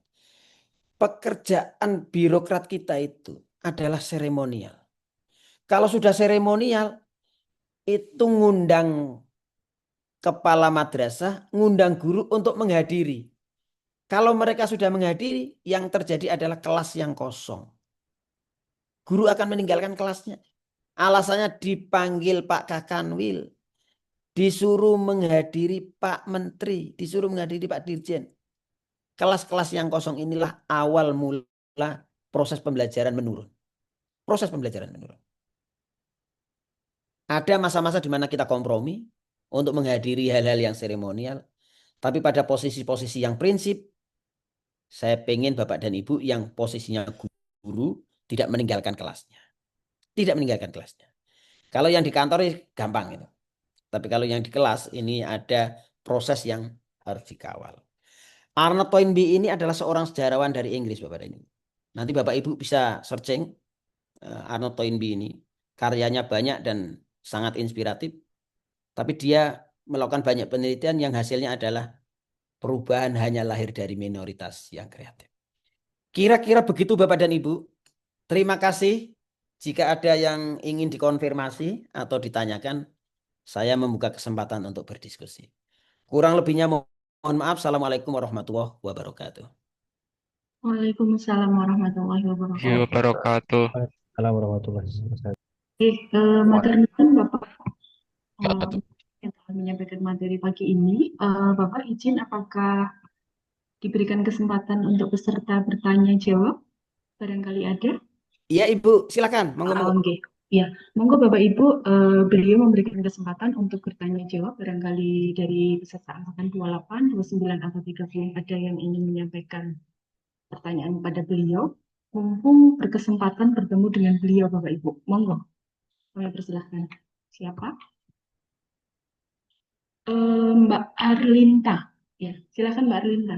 Pekerjaan birokrat kita itu adalah seremonial. Kalau sudah seremonial, itu ngundang kepala madrasah, ngundang guru untuk menghadiri. Kalau mereka sudah menghadiri, yang terjadi adalah kelas yang kosong. Guru akan meninggalkan kelasnya. Alasannya dipanggil Pak Kakanwil, disuruh menghadiri Pak Menteri, disuruh menghadiri Pak Dirjen. Kelas-kelas yang kosong inilah awal mula proses pembelajaran menurun. Proses pembelajaran menurun. Ada masa-masa di mana kita kompromi untuk menghadiri hal-hal yang seremonial. Tapi pada posisi-posisi yang prinsip, saya pengen Bapak dan Ibu yang posisinya guru tidak meninggalkan kelasnya. Tidak meninggalkan kelasnya. Kalau yang di kantor gampang itu. Tapi kalau yang di kelas ini ada proses yang harus dikawal. Arnold Toynbee ini adalah seorang sejarawan dari Inggris Bapak dan Ibu. Nanti Bapak Ibu bisa searching Arnold Toynbee ini. Karyanya banyak dan sangat inspiratif. Tapi dia melakukan banyak penelitian yang hasilnya adalah perubahan hanya lahir dari minoritas yang kreatif. Kira-kira begitu Bapak dan Ibu. Terima kasih. Jika ada yang ingin dikonfirmasi atau ditanyakan, saya membuka kesempatan untuk berdiskusi. Kurang lebihnya mohon maaf. Assalamualaikum warahmatullahi wabarakatuh. Waalaikumsalam warahmatullahi wabarakatuh. wabarakatuh. Assalamualaikum warahmatullahi wabarakatuh. Materi kan Bapak yang telah menyampaikan materi pagi ini, Bapak izin apakah diberikan kesempatan untuk peserta bertanya jawab? Barangkali ada? Iya Ibu, silakan. Monggo. Oke. Ya, monggo Bapak Ibu, beliau memberikan kesempatan untuk bertanya jawab. Barangkali dari peserta angkatan 28, 29 atau 30 ada yang ingin menyampaikan pertanyaan kepada beliau. Mumpung berkesempatan bertemu dengan beliau Bapak Ibu. Monggo. Saya persilahkan. Siapa? Mbak Arlinta. Ya, silakan Mbak Arlinta.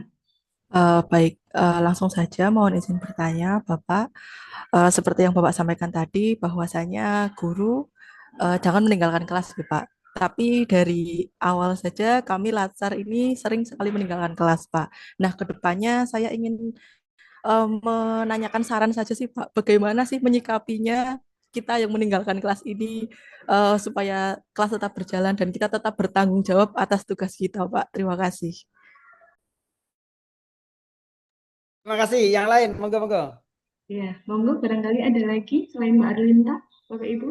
Baik, langsung saja mohon izin bertanya, Bapak. Seperti yang Bapak sampaikan tadi, bahwasanya guru jangan meninggalkan kelas, Pak. Tapi dari awal saja kami Latsar ini sering sekali meninggalkan kelas, Pak. Nah, kedepannya saya ingin menanyakan saran saja sih, Pak. Bagaimana sih menyikapinya kita yang meninggalkan kelas ini supaya kelas tetap berjalan dan kita tetap bertanggung jawab atas tugas kita, Pak. Terima kasih. Terima kasih. Yang lain, monggo. Ya, monggo barangkali ada lagi selain Mbak Arlinta, Bapak Ibu.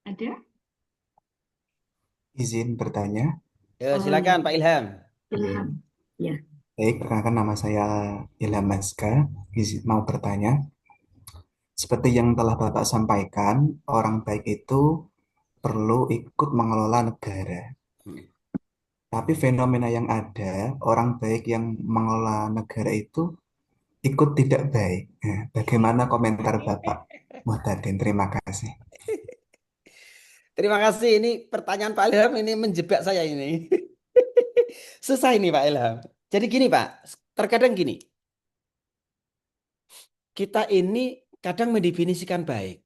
Ada? Izin bertanya. Silakan Pak Ilham. Silakan. Ya. Baik, perkenalkan nama saya Ilham Maska. Mau bertanya. Seperti yang telah Bapak sampaikan, orang baik itu perlu ikut mengelola negara. Tapi fenomena yang ada, orang baik yang mengelola negara itu ikut tidak baik. Nah, bagaimana komentar Bapak Muhtadin? Terima kasih. Terima kasih. Ini pertanyaan Pak Ilham ini menjebak saya ini. Susah ini Pak Ilham. Jadi gini Pak, terkadang gini. Kita ini kadang mendefinisikan baik.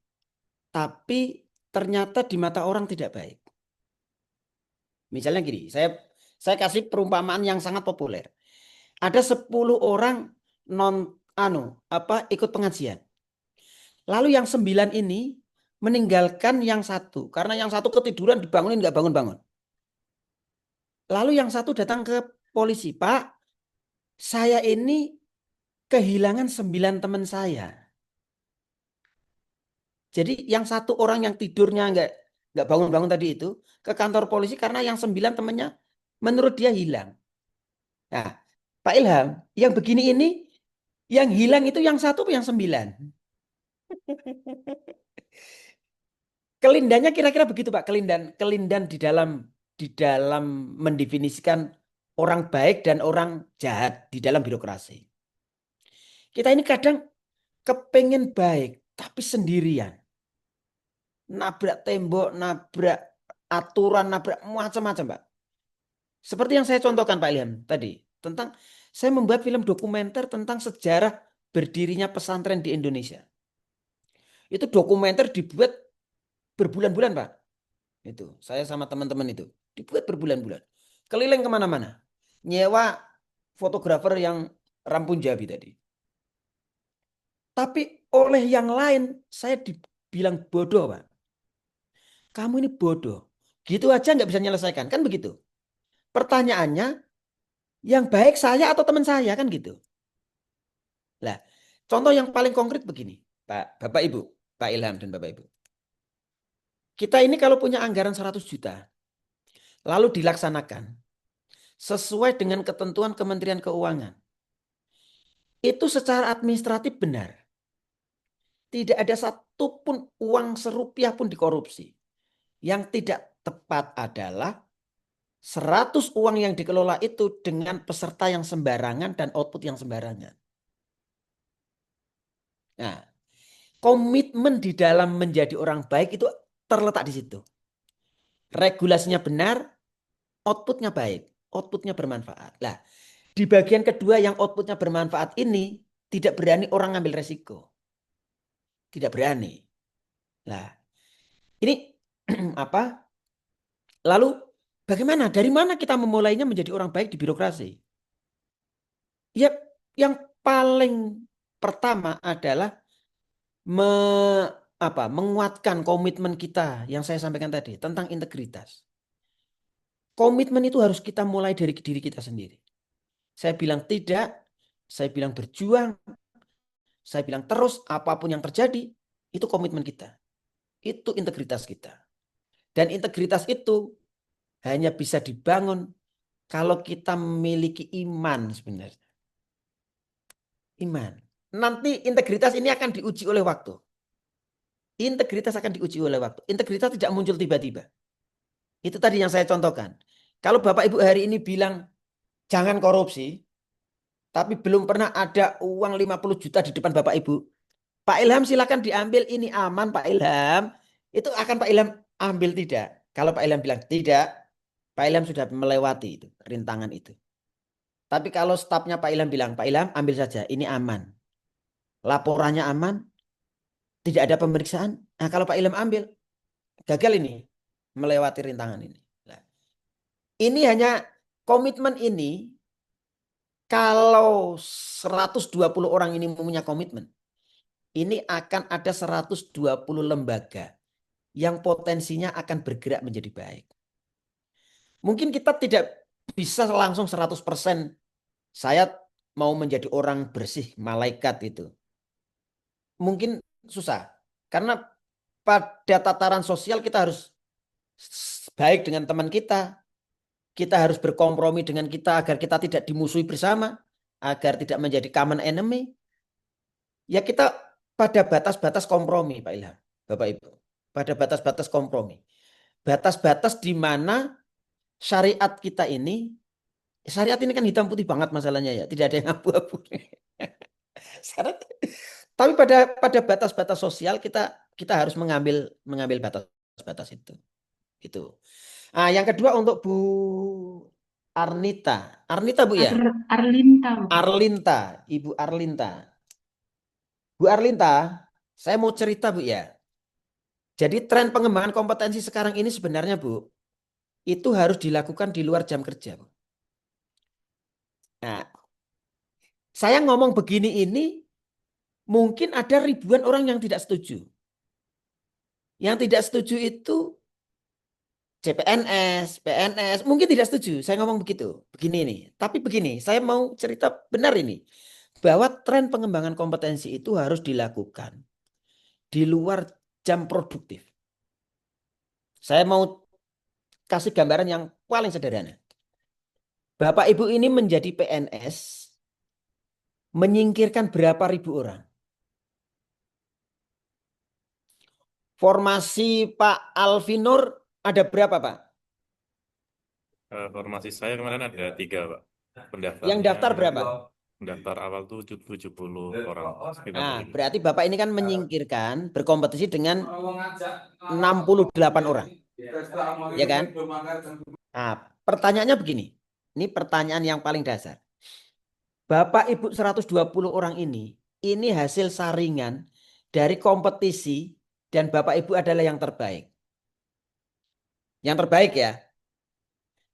Tapi ternyata di mata orang tidak baik. Misalnya gini, saya kasih perumpamaan yang sangat populer. Ada 10 orang ikut pengajian. Lalu yang 9 ini meninggalkan yang satu. Karena yang satu ketiduran dibangunin nggak bangun-bangun. Lalu yang satu datang ke polisi. Pak, saya ini kehilangan 9 teman saya. Jadi yang satu orang yang tidurnya nggak bangun-bangun tadi itu ke kantor polisi karena yang 9 temannya menurut dia hilang. Nah, Pak Ilham, yang begini ini, yang hilang itu yang 1 apa yang 9? Kelindannya kira-kira begitu Pak, kelindan di dalam mendefinisikan orang baik dan orang jahat di dalam birokrasi. Kita ini kadang kepengen baik, tapi sendirian. Nabrak tembok, nabrak aturan, nabrak macam-macam Pak. Seperti yang saya contohkan Pak Ilham tadi, tentang saya membuat film dokumenter tentang sejarah berdirinya pesantren di Indonesia. Itu dokumenter dibuat berbulan-bulan Pak. Itu saya sama teman-teman itu dibuat berbulan-bulan. Keliling kemana-mana. Nyewa fotografer yang rampun jabi tadi. Tapi oleh yang lain saya dibilang bodoh Pak. Kamu ini bodoh. Gitu aja nggak bisa menyelesaikan. Kan begitu. Pertanyaannya, yang baik saya atau teman saya kan gitu. Lah, contoh yang paling konkret begini, Bapak Ibu, Pak Ilham dan Bapak Ibu. Kita ini kalau punya anggaran 100 juta, lalu dilaksanakan sesuai dengan ketentuan Kementerian Keuangan, itu secara administratif benar. Tidak ada satupun uang serupiah pun dikorupsi. Yang tidak tepat adalah 100 uang yang dikelola itu dengan peserta yang sembarangan dan output yang sembarangan. Nah, komitmen di dalam menjadi orang baik itu terletak di situ. Regulasinya benar, outputnya baik, outputnya bermanfaat. Nah, di bagian kedua yang outputnya bermanfaat ini tidak berani orang ngambil resiko. Tidak berani. Nah, ini apa? Lalu bagaimana? Dari mana kita memulainya menjadi orang baik di birokrasi? Ya, yang paling pertama adalah menguatkan komitmen kita yang saya sampaikan tadi tentang integritas. Komitmen itu harus kita mulai dari diri kita sendiri. Saya bilang tidak, saya bilang berjuang, saya bilang terus apapun yang terjadi, itu komitmen kita. Itu integritas kita. Dan integritas itu hanya bisa dibangun kalau kita memiliki iman sebenarnya. Iman. Nanti integritas ini akan diuji oleh waktu. Integritas akan diuji oleh waktu. Integritas tidak muncul tiba-tiba. Itu tadi yang saya contohkan. Kalau Bapak Ibu hari ini bilang jangan korupsi, tapi belum pernah ada uang 50 juta di depan Bapak Ibu. Pak Ilham silakan diambil, ini aman Pak Ilham. Itu akan Pak Ilham ambil tidak? Kalau Pak Ilham bilang tidak, Pak Ilham sudah melewati itu, rintangan itu. Tapi kalau stafnya Pak Ilham bilang, Pak Ilham ambil saja, ini aman. Laporannya aman, tidak ada pemeriksaan. Nah kalau Pak Ilham ambil, gagal ini, melewati rintangan ini. Nah, ini hanya komitmen ini, kalau 120 orang ini punya komitmen, ini akan ada 120 lembaga yang potensinya akan bergerak menjadi baik. Mungkin kita tidak bisa langsung 100% saya mau menjadi orang bersih, malaikat itu. Mungkin susah. Karena pada tataran sosial kita harus baik dengan teman kita. Kita harus berkompromi dengan kita agar kita tidak dimusuhi bersama. Agar tidak menjadi common enemy. Ya kita pada batas-batas kompromi Pak Ilham, Bapak Ibu. Pada batas-batas kompromi. Batas-batas di mana syariat kita ini, syariat ini kan hitam putih banget masalahnya ya. Tidak ada yang abu-abu. Tapi pada batas-batas sosial kita harus mengambil batas-batas itu. Itu. Nah, yang kedua untuk Bu Arnita. Arnita Bu ya? Arlinta, Bapak. Arlinta, Ibu Arlinta. Bu Arlinta, saya mau cerita Bu ya. Jadi tren pengembangan kompetensi sekarang ini sebenarnya Bu, itu harus dilakukan di luar jam kerja Bu. Nah, saya ngomong begini ini mungkin ada ribuan orang yang tidak setuju. Yang tidak setuju itu CPNS, PNS, mungkin tidak setuju. Saya ngomong begitu, begini nih. Tapi begini, saya mau cerita benar ini. Bahwa tren pengembangan kompetensi itu harus dilakukan di luar jam produktif. Saya mau kasih gambaran yang paling sederhana. Bapak Ibu ini menjadi PNS, menyingkirkan berapa ribu orang? Formasi Pak Alvinur ada berapa, Pak? Formasi saya kemarin ada 3, Pak. Yang daftar berapa? Pendaftar awal tuh 70 orang. Sekitar Nah, begitu. berarti Bapak ini kan menyingkirkan, berkompetisi dengan 68 orang. Ya kan? Nah, pertanyaannya begini. Ini pertanyaan yang paling dasar. Bapak Ibu 120 orang ini hasil saringan dari kompetisi dan Bapak Ibu adalah yang terbaik. Yang terbaik ya.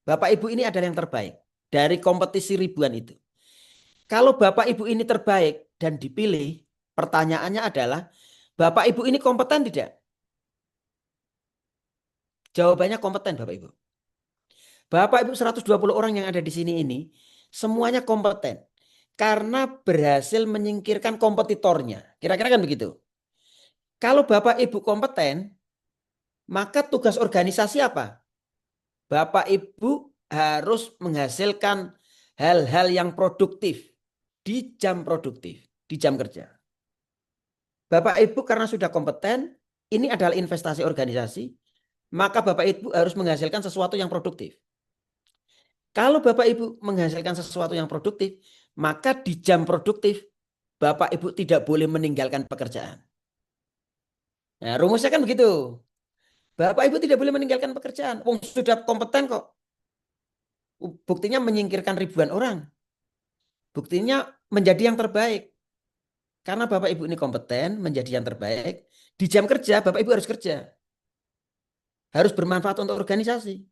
Bapak Ibu ini adalah yang terbaik dari kompetisi ribuan itu. Kalau Bapak Ibu ini terbaik dan dipilih, pertanyaannya adalah, Bapak Ibu ini kompeten tidak? Jawabannya kompeten, Bapak Ibu. Bapak Ibu 120 orang yang ada di sini ini, semuanya kompeten. Karena berhasil menyingkirkan kompetitornya. Kira-kira kan begitu. Kalau Bapak Ibu kompeten, maka tugas organisasi apa? Bapak Ibu harus menghasilkan hal-hal yang produktif di jam produktif, di jam kerja. Bapak Ibu karena sudah kompeten, ini adalah investasi organisasi, maka Bapak Ibu harus menghasilkan sesuatu yang produktif. Kalau Bapak Ibu menghasilkan sesuatu yang produktif, maka di jam produktif Bapak Ibu tidak boleh meninggalkan pekerjaan. Nah, rumusnya kan begitu. Bapak Ibu tidak boleh meninggalkan pekerjaan. Sudah kompeten kok. Buktinya menyingkirkan ribuan orang. Buktinya menjadi yang terbaik. Karena Bapak Ibu ini kompeten, menjadi yang terbaik. Di jam kerja, Bapak Ibu harus kerja. Harus bermanfaat untuk organisasi.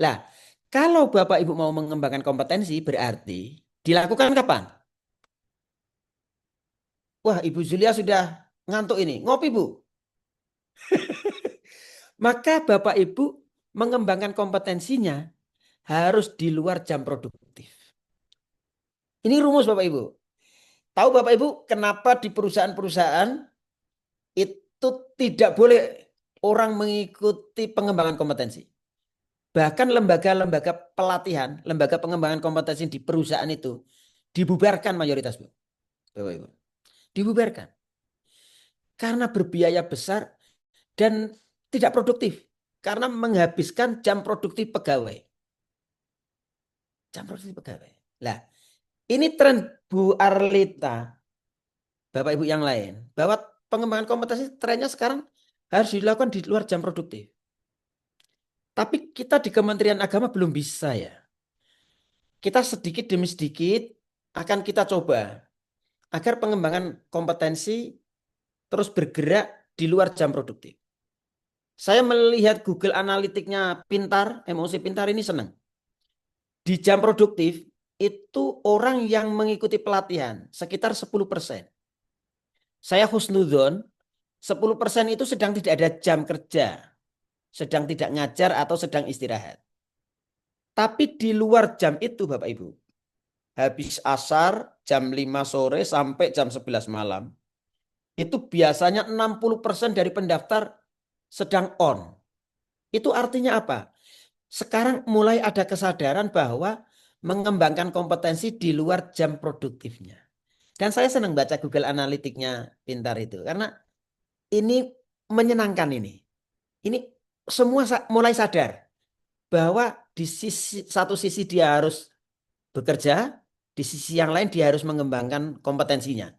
Lah, kalau Bapak Ibu mau mengembangkan kompetensi, berarti dilakukan kapan? Wah, Ibu Julia sudah ngantuk ini. Ngopi, Bu. Maka Bapak Ibu mengembangkan kompetensinya harus di luar jam produktif. Ini rumus Bapak Ibu. Tahu Bapak Ibu kenapa di perusahaan-perusahaan itu tidak boleh orang mengikuti pengembangan kompetensi? Bahkan lembaga-lembaga pelatihan, lembaga pengembangan kompetensi di perusahaan itu dibubarkan mayoritas, Bu. Bapak Ibu. Dibubarkan. Karena berbiaya besar dan tidak produktif. Karena menghabiskan jam produktif pegawai. Jam produktif pegawai. Lah, ini tren Bu Arlita, Bapak Ibu yang lain, bahwa pengembangan kompetensi trennya sekarang harus dilakukan di luar jam produktif. Tapi kita di Kementerian Agama belum bisa ya. Kita sedikit demi sedikit akan kita coba agar pengembangan kompetensi terus bergerak di luar jam produktif. Saya melihat Google Analytics-nya Pintar, emosi Pintar ini senang. Di jam produktif itu orang yang mengikuti pelatihan sekitar 10%. Saya husnudzon, 10% itu sedang tidak ada jam kerja, sedang tidak ngajar atau sedang istirahat. Tapi di luar jam itu Bapak Ibu, habis asar jam 5 sore sampai jam 11 malam, itu biasanya 60% dari pendaftar sedang on. Itu artinya apa? Sekarang mulai ada kesadaran bahwa mengembangkan kompetensi di luar jam produktifnya. Dan saya senang baca Google Analytics-nya Pintar itu. Karena ini menyenangkan ini. Ini semua mulai sadar bahwa di satu sisi dia harus bekerja, di sisi yang lain dia harus mengembangkan kompetensinya.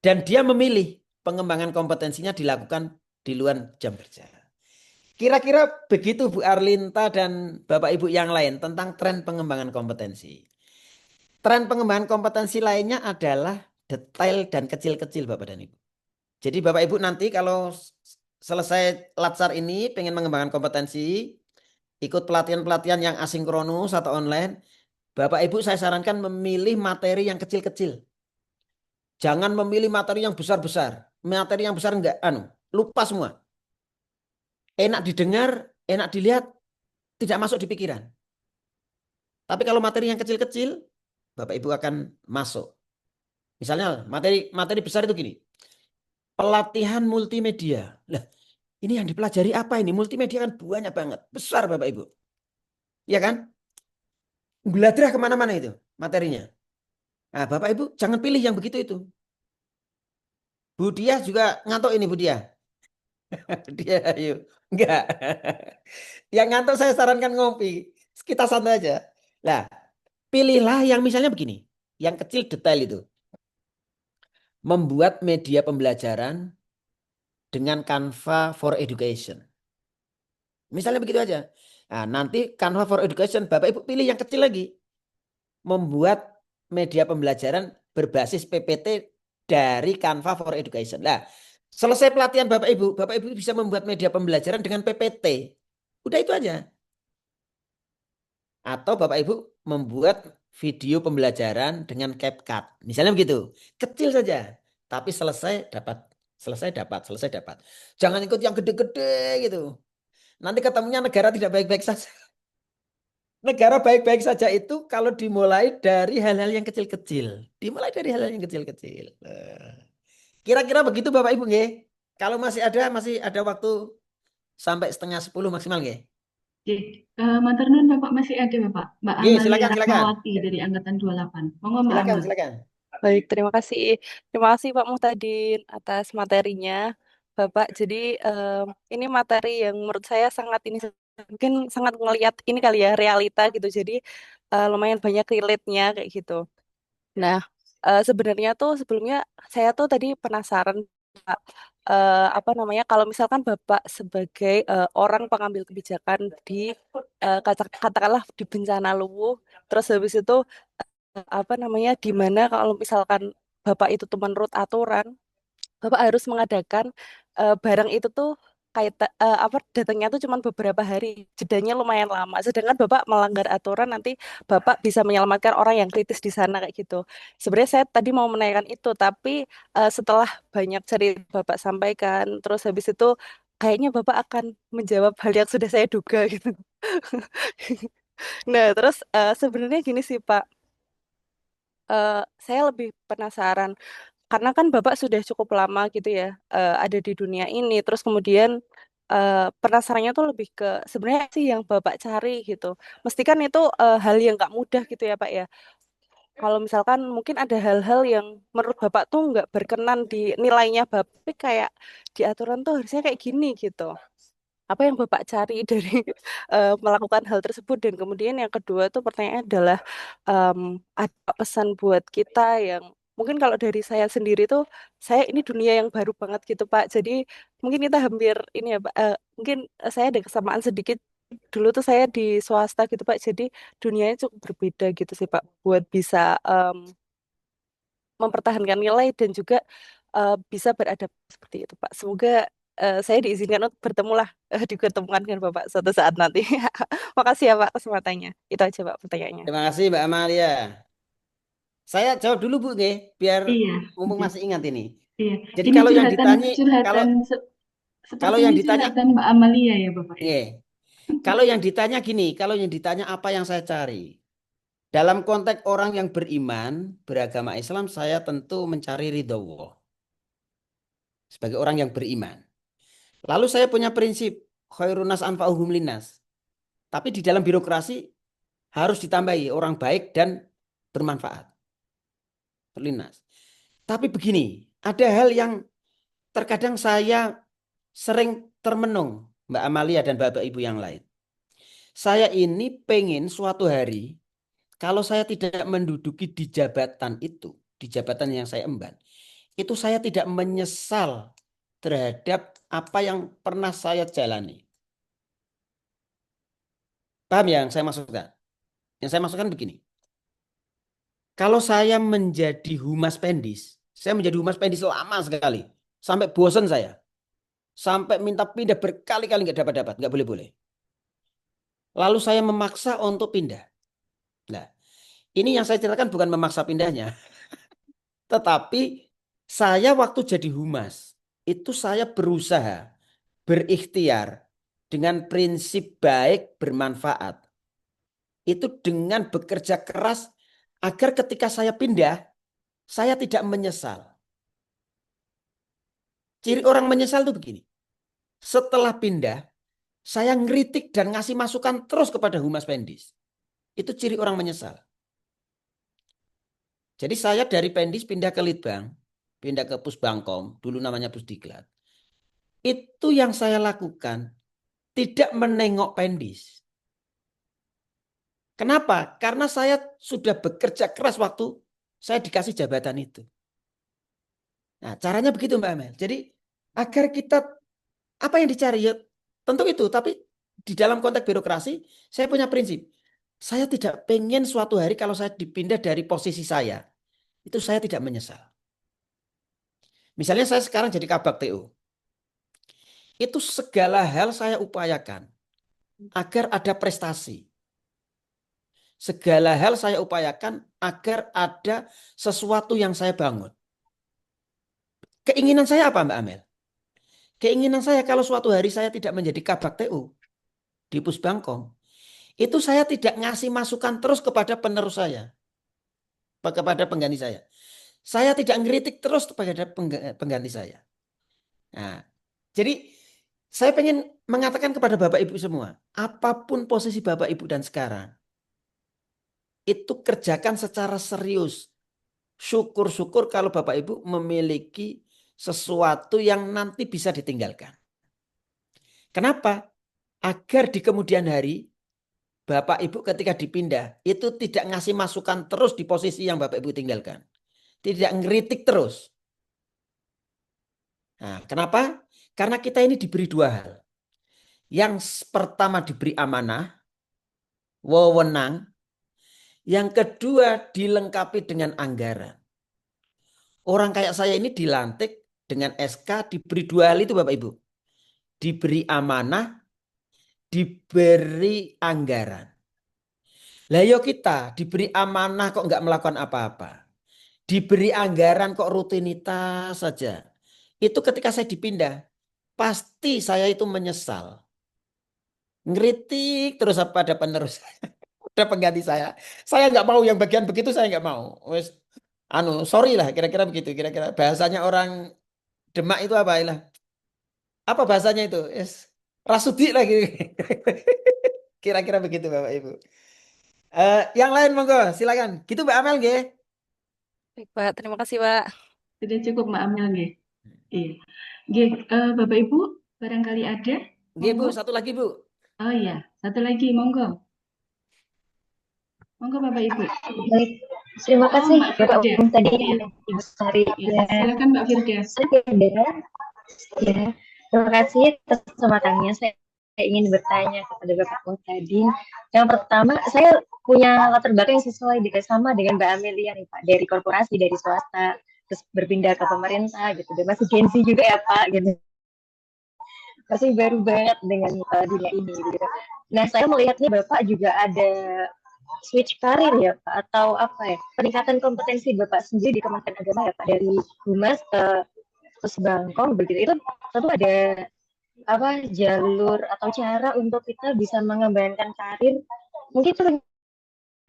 Dan dia memilih pengembangan kompetensinya dilakukan di luar jam kerja. Kira-kira begitu Bu Arlinta dan Bapak Ibu yang lain tentang tren pengembangan kompetensi. Tren pengembangan kompetensi lainnya adalah detail dan kecil-kecil Bapak dan Ibu. Jadi Bapak Ibu nanti kalau selesai latsar ini pengen mengembangkan kompetensi, ikut pelatihan-pelatihan yang asinkronus atau online, Bapak Ibu saya sarankan memilih materi yang kecil-kecil. Jangan memilih materi yang besar-besar. Materi yang besar enggak, lupa semua. Enak didengar, enak dilihat, tidak masuk di pikiran. Tapi kalau materi yang kecil-kecil, Bapak Ibu akan masuk. Misalnya materi besar itu gini. Pelatihan multimedia. Lah, ini yang dipelajari apa ini? Multimedia kan banyak banget. Besar Bapak Ibu. Iya kan? Beladrah kemana-mana itu materinya. Nah, Bapak Ibu jangan pilih yang begitu itu. Bu Diah juga ngantuk ini Bu Diah. Dia ayo. Enggak. Yang ngantuk saya sarankan ngopi. Kita santai aja. Lah, pilihlah yang misalnya begini. Yang kecil detail itu. Membuat media pembelajaran dengan Canva for Education. Misalnya begitu aja. Nah, nanti Canva for Education, Bapak Ibu pilih yang kecil lagi. Membuat media pembelajaran berbasis PPT dari Canva for Education. Nah, selesai pelatihan Bapak Ibu bisa membuat media pembelajaran dengan PPT. Udah itu aja. Atau Bapak Ibu membuat video pembelajaran dengan CapCut. Misalnya begitu. Kecil saja. Tapi selesai dapat. Selesai dapat. Selesai dapat. Jangan ikut yang gede-gede gitu. Nanti ketemunya negara tidak baik-baik saja. Negara baik-baik saja itu kalau dimulai dari hal-hal yang kecil-kecil. Dimulai dari hal-hal yang kecil-kecil. Kira-kira begitu Bapak Ibu nggih. Kalau masih ada waktu sampai 9:30 maksimal nggih. Oke, Matur nuwun Bapak, masih ada Bapak. Mbak Nggih, Amalia silakan silakan. Rahmawati dari Angkatan 28. Monggo Mbak Silakan Ama. silakan. Baik, terima kasih. Terima kasih Pak Muhtadin atas materinya, Bapak. Jadi ini materi yang menurut saya sangat ini mungkin sangat ngelihat ini kali ya realita gitu. Jadi lumayan banyak relate-nya kayak gitu. Nah, sebenarnya tuh sebelumnya saya tuh tadi penasaran Pak, apa namanya kalau misalkan Bapak sebagai orang pengambil kebijakan di katakanlah di bencana luwuh, terus habis itu apa namanya gimana kalau misalkan Bapak itu tuh menurut aturan Bapak harus mengadakan barang itu tuh kayak apa datangnya tuh cuma beberapa hari, jedanya lumayan lama. Sedangkan Bapak melanggar aturan nanti Bapak bisa menyelamatkan orang yang kritis di sana kayak gitu. Sebenarnya saya tadi mau menanyakan itu, tapi setelah banyak cerita Bapak sampaikan, terus habis itu kayaknya Bapak akan menjawab hal yang sudah saya duga gitu. Nah, terus sebenarnya gini sih Pak, saya lebih penasaran karena kan Bapak sudah cukup lama gitu ya ada di dunia ini terus kemudian penasarannya tuh lebih ke sebenarnya sih yang Bapak cari gitu mesti kan itu hal yang nggak mudah gitu ya Pak ya kalau misalkan mungkin ada hal-hal yang menurut Bapak tuh nggak berkenan di nilainya Bapak tapi kayak di aturan tuh harusnya kayak gini gitu apa yang Bapak cari dari melakukan hal tersebut dan kemudian yang kedua tuh pertanyaannya adalah ada pesan buat kita yang mungkin kalau dari saya sendiri tuh saya ini dunia yang baru banget gitu Pak jadi mungkin kita hampir ini ya Pak mungkin saya ada kesamaan sedikit dulu tuh saya di swasta gitu Pak jadi dunianya cukup berbeda gitu sih Pak buat bisa mempertahankan nilai dan juga bisa beradaptasi seperti itu Pak. Semoga saya diizinkan untuk bertemulah diketemukan dengan Bapak suatu saat nanti. Makasih ya Pak kesempatannya. Itu aja Pak pertanyaannya. Terima kasih Mbak Amalia. Saya jawab dulu Bu nggih, biar Iya, mumpung oke. masih ingat ini. Iya. Jadi Ini kalau yang curhatan ditanya kalau curhatan kalau sepertinya yang ditanya curhatan Mbak Amalia ya Bapak ya. nggih. Kalau yang ditanya gini, kalau yang ditanya apa yang saya cari? Dalam konteks orang yang beriman, beragama Islam, saya tentu mencari ridho Allah sebagai orang yang beriman. Lalu saya punya prinsip khairunas anfa'uhum linnas. Tapi di dalam birokrasi harus ditambahi orang baik dan bermanfaat. Linnas. Tapi begini, ada hal yang terkadang saya sering termenung, Mbak Amalia dan Bapak Ibu yang lain. Saya ini pengen suatu hari, kalau saya tidak menduduki di jabatan itu, di jabatan yang saya emban, itu saya tidak menyesal terhadap apa yang pernah saya jalani. Paham yang saya maksudkan? Yang saya maksudkan begini. Kalau saya menjadi humas pendis, saya menjadi humas pendis lama sekali. Sampai bosan saya. Sampai minta pindah berkali-kali nggak dapat-dapat, nggak boleh-boleh. Lalu saya memaksa untuk pindah. Nah, ini yang saya ceritakan bukan memaksa pindahnya. Tetapi saya waktu jadi humas, itu saya berusaha, berikhtiar, dengan prinsip baik bermanfaat. Itu dengan bekerja keras agar ketika saya pindah, saya tidak menyesal. Ciri orang menyesal itu begini. Setelah pindah, saya ngeritik dan ngasih masukan terus kepada Humas Pendis. Itu ciri orang menyesal. Jadi saya dari Pendis pindah ke Litbang, pindah ke Pusbangkom, dulu namanya Pusdiklat. Itu yang saya lakukan, tidak menengok Pendis. Kenapa? Karena saya sudah bekerja keras waktu saya dikasih jabatan itu. Nah, caranya begitu Mbak Amel. Jadi agar kita apa yang dicari ya tentu itu, tapi di dalam konteks birokrasi saya punya prinsip. Saya tidak pengen suatu hari kalau saya dipindah dari posisi saya, itu saya tidak menyesal. Misalnya saya sekarang jadi kabak TU. Itu segala hal saya upayakan agar ada prestasi. Segala hal saya upayakan agar ada sesuatu yang saya bangun. Keinginan saya apa Mbak Amel? Keinginan saya kalau suatu hari saya tidak menjadi kabak TU di Pusbangkom, itu saya tidak ngasih masukan terus kepada penerus saya, kepada pengganti saya. Saya tidak ngeritik terus kepada pengganti saya. Nah, jadi saya pengen mengatakan kepada Bapak Ibu semua, apapun posisi Bapak Ibu dan sekarang, itu kerjakan secara serius. Syukur-syukur kalau Bapak Ibu memiliki sesuatu yang nanti bisa ditinggalkan. Kenapa? Agar di kemudian hari Bapak Ibu ketika dipindah itu tidak ngasih masukan terus di posisi yang Bapak Ibu tinggalkan. Tidak ngeritik terus. Nah, kenapa? Karena kita ini diberi dua hal. Yang pertama diberi amanah, wewenang. Yang kedua dilengkapi dengan anggaran. Orang kayak saya ini dilantik dengan SK diberi dua hal itu Bapak Ibu. Diberi amanah, diberi anggaran. Lah yo kita diberi amanah kok nggak melakukan apa-apa. Diberi anggaran kok rutinitas saja. Itu ketika saya dipindah, pasti saya itu menyesal. Ngeritik terus pada penerus ada pengganti saya. Saya nggak mau yang bagian begitu, saya nggak mau. Wes, sorry lah, kira-kira begitu. Kira-kira bahasanya orang Demak itu apa ilah? Apa bahasanya itu? Rasudi lagi. Kira-kira begitu Bapak Ibu. Yang lain monggo, silakan. Gitu Mbak Amel nggih. Baik, Pak. Terima kasih, Pak. Sudah cukup Mbak Amel nggih. Iya. Nggih, Bapak Ibu barangkali ada? Nggih Bu, Monggo. satu lagi Bu. Oh iya, satu lagi monggo. Monggo Bapak Ibu. Baik, terima kasih Mbak Bapak Firda. Umum tadi Iya. Ibu Sari. Iya, silakan Mbak Firda. Ya, terima kasih atas kesempatannya. Saya ingin bertanya kepada Bapak Muhtadin. Yang pertama, saya punya latar belakang yang sesuai sama dengan Mbak Amelia nih Pak, dari korporasi, dari swasta, terus berpindah ke pemerintah gitu. Dan masih Gen Z juga ya Pak, gitu. Masih baru banget dengan dunia ini gitu. Nah, saya melihatnya Bapak juga ada switch karir ya Pak, atau apa ya, peningkatan kompetensi Bapak sendiri di Kementerian Agama ya Pak, dari Humas ke Pusbangkom begitu. Itu tentu ada apa jalur atau cara untuk kita bisa mengembangkan karir. Mungkin itu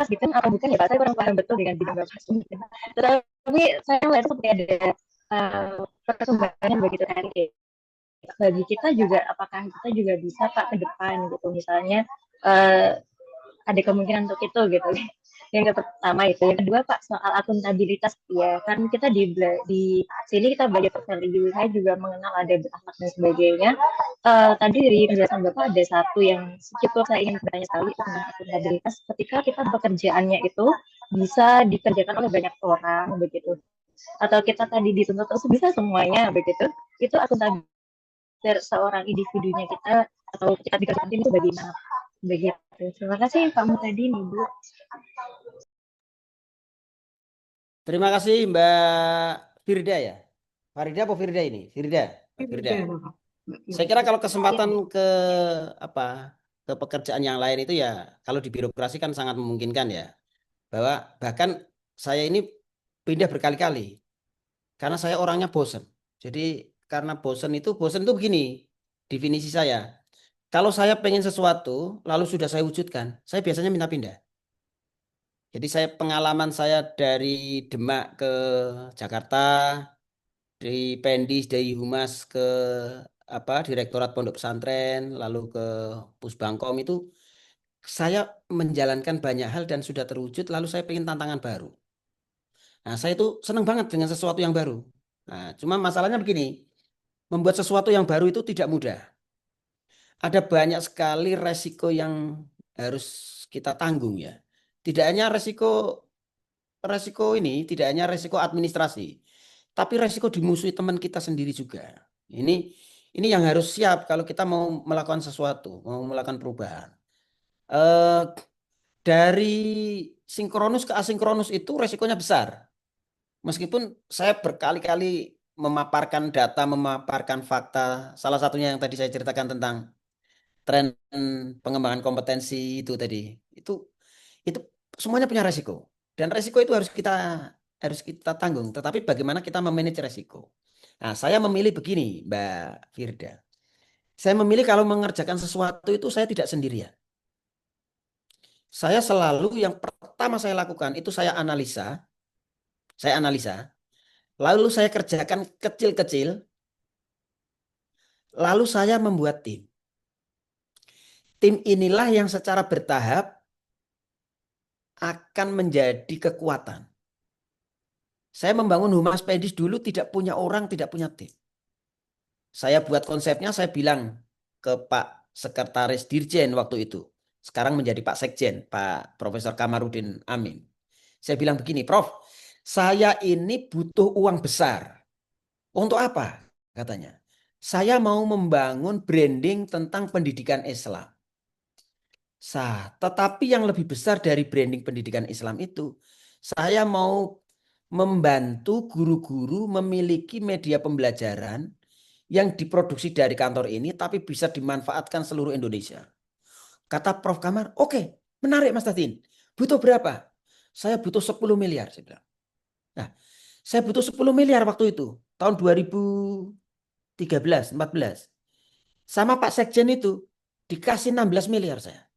pas gitu atau bukan ya Pak, saya kurang paham betul dengan bidang Bapak sendiri. Tetapi saya melihat seperti ada perkembangan begitu kan. Bagi kita juga, apakah kita juga bisa Pak ke depan gitu, misalnya ada kemungkinan untuk itu gitu. Yang pertama itu, yang kedua Pak soal akuntabilitas ya, kan kita di sini kita belajar value, saya juga mengenal ada akhlak dan sebagainya. Tadi dari penjelasan Bapak ada satu yang cukup saya ingin bertanya sekali tentang akuntabilitas. Ketika kita pekerjaannya itu bisa dikerjakan oleh banyak orang begitu, atau kita tadi dituntut terus bisa semuanya begitu, itu akuntabilitas seorang individunya kita atau kita dikerjakan tim itu bagaimana begitu. Terima kasih Pak Muhtadin, Ibu. Terima kasih Mbak Firda ya. Farida apa Firda ini? Firda. Firda. Saya kira kalau kesempatan ke apa ke pekerjaan yang lain itu ya kalau di birokrasi kan sangat memungkinkan ya. Bahwa bahkan saya ini pindah berkali-kali karena saya orangnya bosen. Jadi karena bosen itu begini definisi saya. Kalau saya pengen sesuatu lalu sudah saya wujudkan, saya biasanya minta pindah. Jadi pengalaman saya dari Demak ke Jakarta, dari Pendis, dari Humas ke Direktorat Pondok Pesantren, lalu ke Pusbangkom itu saya menjalankan banyak hal dan sudah terwujud, lalu saya pengen tantangan baru. Nah, saya itu senang banget dengan sesuatu yang baru. Nah, cuma masalahnya begini, membuat sesuatu yang baru itu tidak mudah. Ada banyak sekali resiko yang harus kita tanggung ya. Tidak hanya resiko ini, tidak hanya resiko administrasi, tapi resiko dimusuhi teman kita sendiri juga. Ini yang harus siap kalau kita mau melakukan sesuatu, mau melakukan perubahan. Eh, dari sinkronus ke asinkronus itu resikonya besar. Meskipun saya berkali-kali memaparkan data, memaparkan fakta, salah satunya yang tadi saya ceritakan tentang tren pengembangan kompetensi itu tadi, itu semuanya punya resiko. Dan resiko itu harus kita tanggung. Tetapi bagaimana kita memanage resiko? Nah, saya memilih begini, Mbak Firda. Saya memilih kalau mengerjakan sesuatu itu saya tidak sendirian. Saya selalu yang pertama saya lakukan itu saya analisa, lalu saya kerjakan kecil-kecil, lalu saya membuat tim. Tim inilah yang secara bertahap akan menjadi kekuatan. Saya membangun Humas Pendis dulu tidak punya orang, tidak punya tim. Saya buat konsepnya, saya bilang ke Pak Sekretaris Dirjen waktu itu. Sekarang menjadi Pak Sekjen, Pak Profesor Kamarudin Amin. Saya bilang begini, Prof, saya ini butuh uang besar. Untuk apa? Katanya. Saya mau membangun branding tentang pendidikan Islam. Tetapi yang lebih besar dari branding pendidikan Islam itu, saya mau membantu guru-guru memiliki media pembelajaran yang diproduksi dari kantor ini, tapi bisa dimanfaatkan seluruh Indonesia. Kata Prof. Kamar, oke, menarik Mas Tadin. Butuh berapa? Saya butuh 10 miliar. Saya bilang. Nah, saya butuh 10 miliar waktu itu, tahun 2013, 14. Sama Pak Sekjen itu, dikasih 16 miliar saya.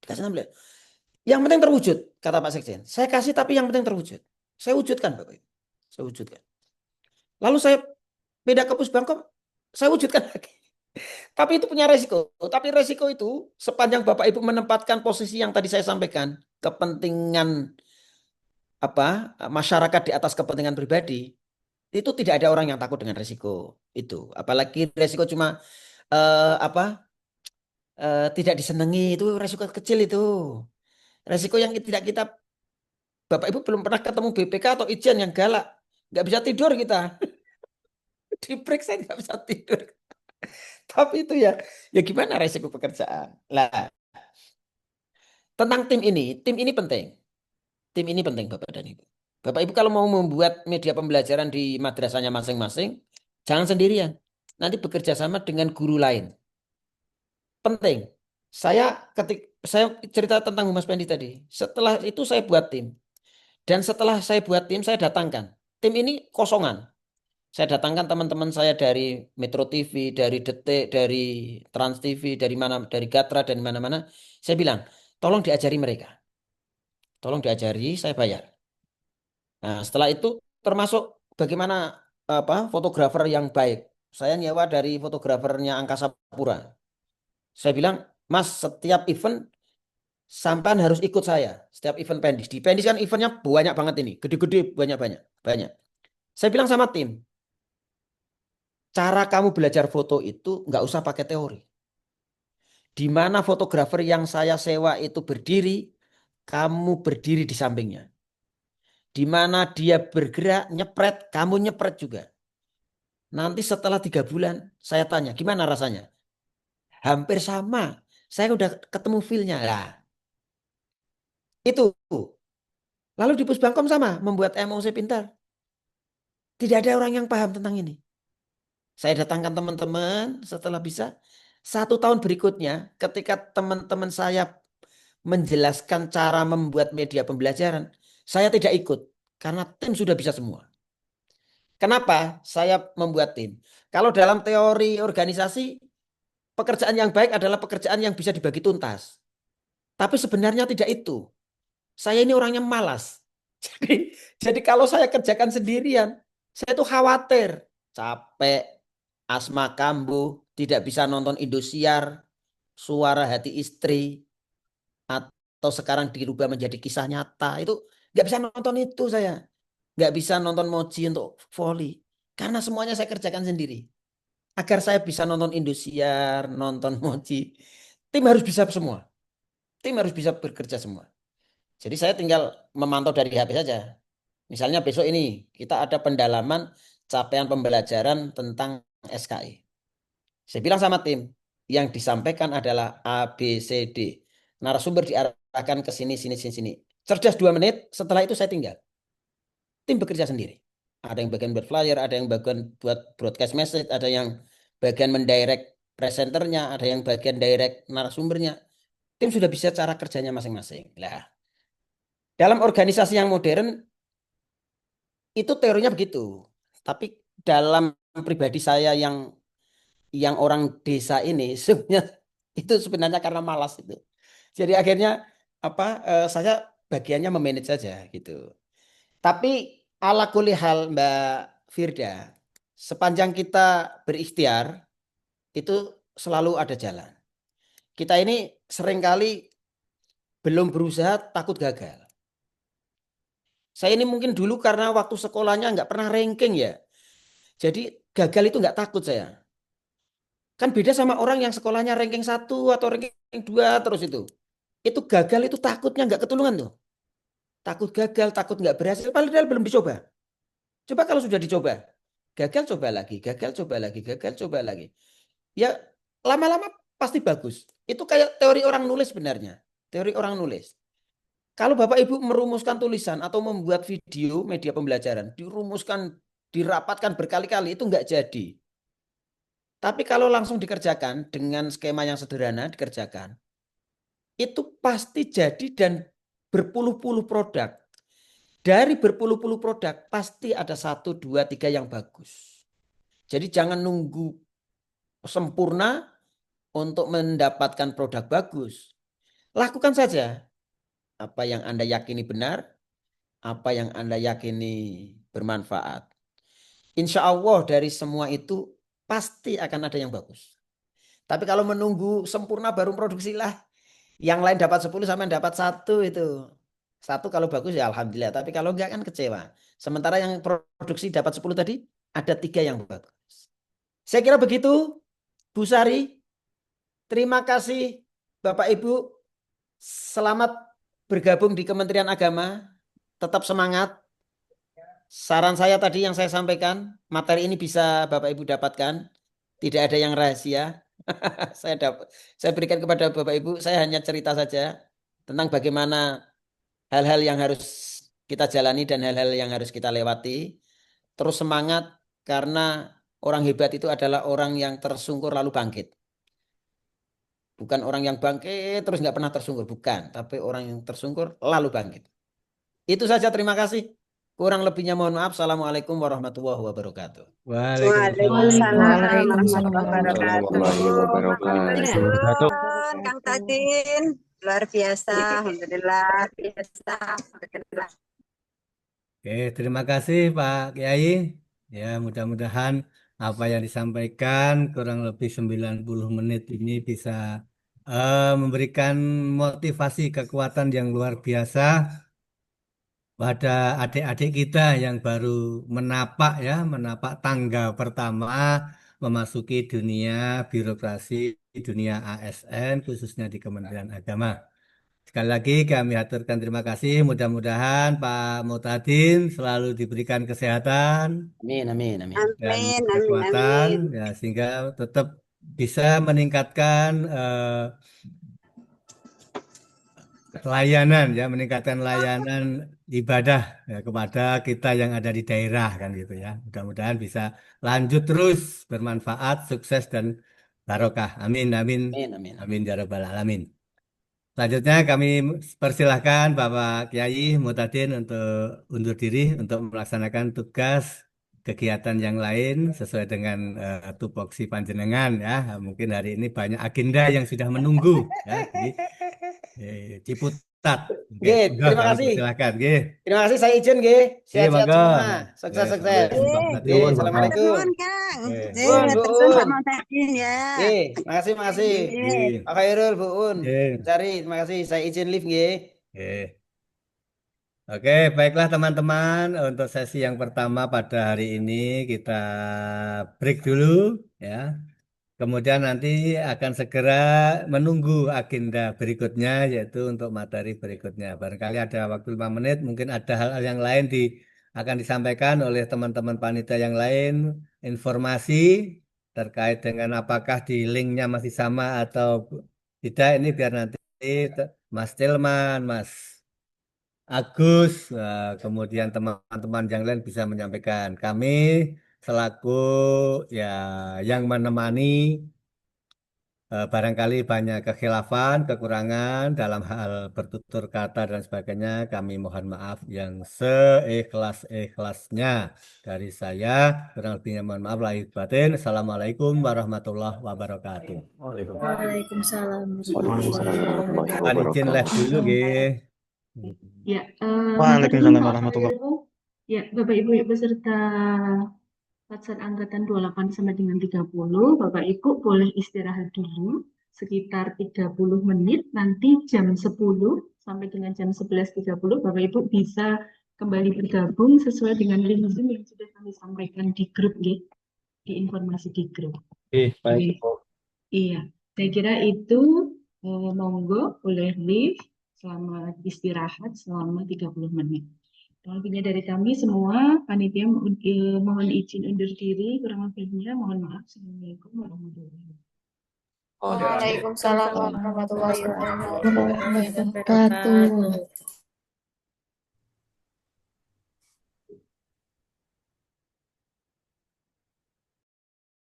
Dikasih 16. Yang penting terwujud, kata Pak Sekjen. Saya kasih tapi yang penting terwujud. Saya wujudkan Bapak Ibu. Saya wujudkan. Lalu saya beda ke Pusbangkom, saya wujudkan lagi. Tapi itu punya resiko. Tapi resiko itu sepanjang Bapak Ibu menempatkan posisi yang tadi saya sampaikan, kepentingan masyarakat di atas kepentingan pribadi, itu tidak ada orang yang takut dengan resiko itu. Apalagi resiko cuma tidak disenangi, itu resiko kecil itu. Resiko yang tidak kita, Bapak Ibu belum pernah ketemu BPK atau Ijen yang galak, nggak bisa tidur kita. Diperiksa nggak bisa tidur. Tapi itu ya gimana resiko pekerjaan. Lah, tentang tim ini penting. Tim ini penting Bapak dan Ibu. Bapak Ibu kalau mau membuat media pembelajaran di madrasahnya masing-masing, jangan sendirian. Nanti bekerja sama dengan guru lain. Penting. Saya cerita tentang Humas Pendi tadi. Setelah itu saya buat tim. Dan setelah saya buat tim, saya datangkan. Tim ini kosongan. Saya datangkan teman-teman saya dari Metro TV, dari Detik, dari Trans TV, dari mana, dari Gatra, dan mana-mana. Saya bilang, tolong diajari mereka. Tolong diajari, saya bayar. Nah, setelah itu termasuk bagaimana fotografer yang baik. Saya nyewa dari fotografernya Angkasa Pura. Saya bilang, Mas, setiap event sampean harus ikut saya. Setiap event Pendis. Di Pendis kan eventnya banyak banget ini. Gede-gede, banyak. Saya bilang sama tim, cara kamu belajar foto itu nggak usah pakai teori. Di mana fotografer yang saya sewa itu berdiri, kamu berdiri di sampingnya. Di mana dia bergerak, nyepret, kamu nyepret juga. Nanti setelah 3 bulan, saya tanya, gimana rasanya? Hampir sama. Saya udah ketemu feel-nya. Lah, itu. Lalu di Pusbangkom sama, membuat MOC pintar. Tidak ada orang yang paham tentang ini. Saya datangkan teman-teman setelah bisa. 1 tahun berikutnya, ketika teman-teman saya menjelaskan cara membuat media pembelajaran, saya tidak ikut. Karena tim sudah bisa semua. Kenapa saya membuat tim? Kalau dalam teori organisasi, pekerjaan yang baik adalah pekerjaan yang bisa dibagi tuntas. Tapi sebenarnya tidak itu. Saya ini orangnya malas. Jadi kalau saya kerjakan sendirian, saya tuh khawatir, capek, asma kambuh, tidak bisa nonton Indosiar, Suara Hati Istri, atau sekarang dirubah menjadi kisah nyata, itu nggak bisa nonton itu saya. Nggak bisa nonton Moji untuk volley. Karena semuanya saya kerjakan sendiri. Agar saya bisa nonton Indosiar, nonton Moji, tim harus bisa semua. Tim harus bisa bekerja semua. Jadi saya tinggal memantau dari HP saja. Misalnya besok ini kita ada pendalaman capaian pembelajaran tentang SKI. Saya bilang sama tim, yang disampaikan adalah A, B, C, D. Narasumber diarahkan ke sini, sini, sini, sini. Cerdas 2 menit, setelah itu saya tinggal. Tim bekerja sendiri. Ada yang bagian buat flyer, ada yang bagian buat broadcast message, ada yang bagian mendirect presenternya, ada yang bagian direct narasumbernya. Tim sudah bisa cara kerjanya masing-masing. Nah, dalam organisasi yang modern, itu teorinya begitu. Tapi dalam pribadi saya yang orang desa ini, sebenarnya itu sebenarnya karena malas itu. Jadi akhirnya saya bagiannya memanage saja gitu. Tapi ala kuli hal Mbak Firda, sepanjang kita berikhtiar itu selalu ada jalan. Kita ini seringkali belum berusaha takut gagal. Saya ini mungkin dulu karena waktu sekolahnya nggak pernah ranking ya. Jadi gagal itu nggak takut saya. Kan beda sama orang yang sekolahnya ranking 1 atau ranking 2 terus itu. Itu gagal itu takutnya nggak ketulungan tuh. Takut gagal, takut nggak berhasil, padahal belum dicoba. Coba kalau sudah dicoba, gagal coba lagi, gagal coba lagi, gagal coba lagi. Ya lama-lama pasti bagus. Itu kayak teori orang nulis sebenarnya. Teori orang nulis. Kalau Bapak Ibu merumuskan tulisan atau membuat video media pembelajaran, dirumuskan, dirapatkan berkali-kali, itu nggak jadi. Tapi kalau langsung dikerjakan dengan skema yang sederhana dikerjakan, itu pasti jadi dan berpuluh-puluh produk. Dari berpuluh-puluh produk pasti ada 1, 2, 3 yang bagus. Jadi jangan nunggu sempurna untuk mendapatkan produk bagus. Lakukan saja apa yang Anda yakini benar, apa yang Anda yakini bermanfaat. Insya Allah dari semua itu pasti akan ada yang bagus. Tapi kalau menunggu sempurna baru produksi lah, yang lain dapat 10 sama yang dapat 1 itu. 1 kalau bagus ya alhamdulillah, tapi kalau enggak kan kecewa. Sementara yang produksi dapat 10 tadi, ada 3 yang bagus. Saya kira begitu, Bu Sari. Terima kasih Bapak Ibu. Selamat bergabung di Kementerian Agama. Tetap semangat. Saran saya tadi yang saya sampaikan, materi ini bisa Bapak Ibu dapatkan. Tidak ada yang rahasia. Saya berikan kepada Bapak Ibu, saya hanya cerita saja tentang bagaimana hal-hal yang harus kita jalani dan hal-hal yang harus kita lewati. Terus semangat, karena orang hebat itu adalah orang yang tersungkur lalu bangkit. Bukan orang yang bangkit terus nggak pernah tersungkur, bukan. Tapi orang yang tersungkur lalu bangkit. Itu saja, terima kasih. Kurang lebihnya mohon maaf. Assalamualaikum warahmatullahi wabarakatuh. Waalaikumsalam warahmatullahi Warahmatullahi wabarakatuh. wabarakatuh. Kang Tadin, luar biasa. Alhamdulillah. Alhamdulillah. Oke, terima kasih Pak Kiai. Ya, mudah-mudahan apa yang disampaikan kurang lebih 90 menit ini bisa memberikan motivasi kekuatan yang luar biasa pada adik-adik kita yang baru menapak tangga pertama memasuki dunia birokrasi, dunia ASN khususnya di Kementerian Agama. Sekali lagi kami aturkan terima kasih. Mudah-mudahan Pak Mutadin selalu diberikan kesehatan Amin, amin, amin. dan Amin, amin, kekuatan amin. ya, sehingga tetap bisa meningkatkan meningkatkan layanan ibadah ya, kepada kita yang ada di daerah kan gitu ya. Mudah-mudahan bisa lanjut terus bermanfaat, sukses dan barokah. Amin, amin, Amin, amin. amin ya rabbal alamin. Selanjutnya kami persilahkan Bapak Kiai Mutadin untuk undur diri untuk melaksanakan tugas kegiatan yang lain sesuai dengan tupoksi panjenengan ya. Mungkin hari ini banyak agenda yang sudah menunggu ya. Jadi Ciputat start. Oke, Nggih, monggo terima kami kasih. persilakan. Nggih. Terima kasih, saya izin nggih. Nggih, Sehat-sehat monggo. semua. Nggih, Sukses-sukses. assalamualaikum Eh, warahmatullahi Nggih, wabarakatuh. assalamualaikum. nuwun Kang. Nggih. Bun, Bu Matur suwun Pak Un. Muhtadin ya. Nggih, makasih, makasih. Nggih. Pak Khairul, Bu Un. Nggih. Cari, terima kasih. Saya izin live nggih. Nggih. Oke, baiklah teman-teman. Untuk sesi yang pertama pada hari ini kita break dulu ya. Kemudian nanti akan segera menunggu agenda berikutnya yaitu untuk materi berikutnya. Barangkali ada waktu 5 menit, mungkin ada hal-hal yang lain akan disampaikan oleh teman-teman panitia yang lain, informasi terkait dengan apakah di linknya masih sama atau tidak. Ini biar nanti Mas Tilman, Mas Agus, kemudian teman-teman yang lain bisa menyampaikan. Kami selaku ya yang menemani barangkali banyak kekhilafan, kekurangan dalam hal bertutur kata dan sebagainya. Kami mohon maaf yang seikhlas-ikhlasnya dari saya. Kurang lebihnya mohon maaf lahir batin. Assalamualaikum warahmatullahi wabarakatuh. Waalaikumsalam. Mohon izin live dulu, nggih. Ya, Waalaikumsalam Bapak warahmatullahi Ibu, ya, Bapak Ibu beserta Patsat Angkatan 28 sampai dengan 30, Bapak Ibu boleh istirahat dulu sekitar 30 menit, nanti jam 10 sampai dengan jam 11.30 Bapak Ibu bisa kembali bergabung sesuai dengan link Zoom yang sudah kami sampaikan di grup, di informasi di grup. baik. Iya, saya kira itu monggo boleh leave selama istirahat selama 30 menit. Lebihnya dari kami semua, panitia mohon izin undur diri, kurang lebihnya mohon maaf. Assalamualaikum warahmatullahi wabarakatuh. Waalaikumsalam warahmatullahi wabarakatuh.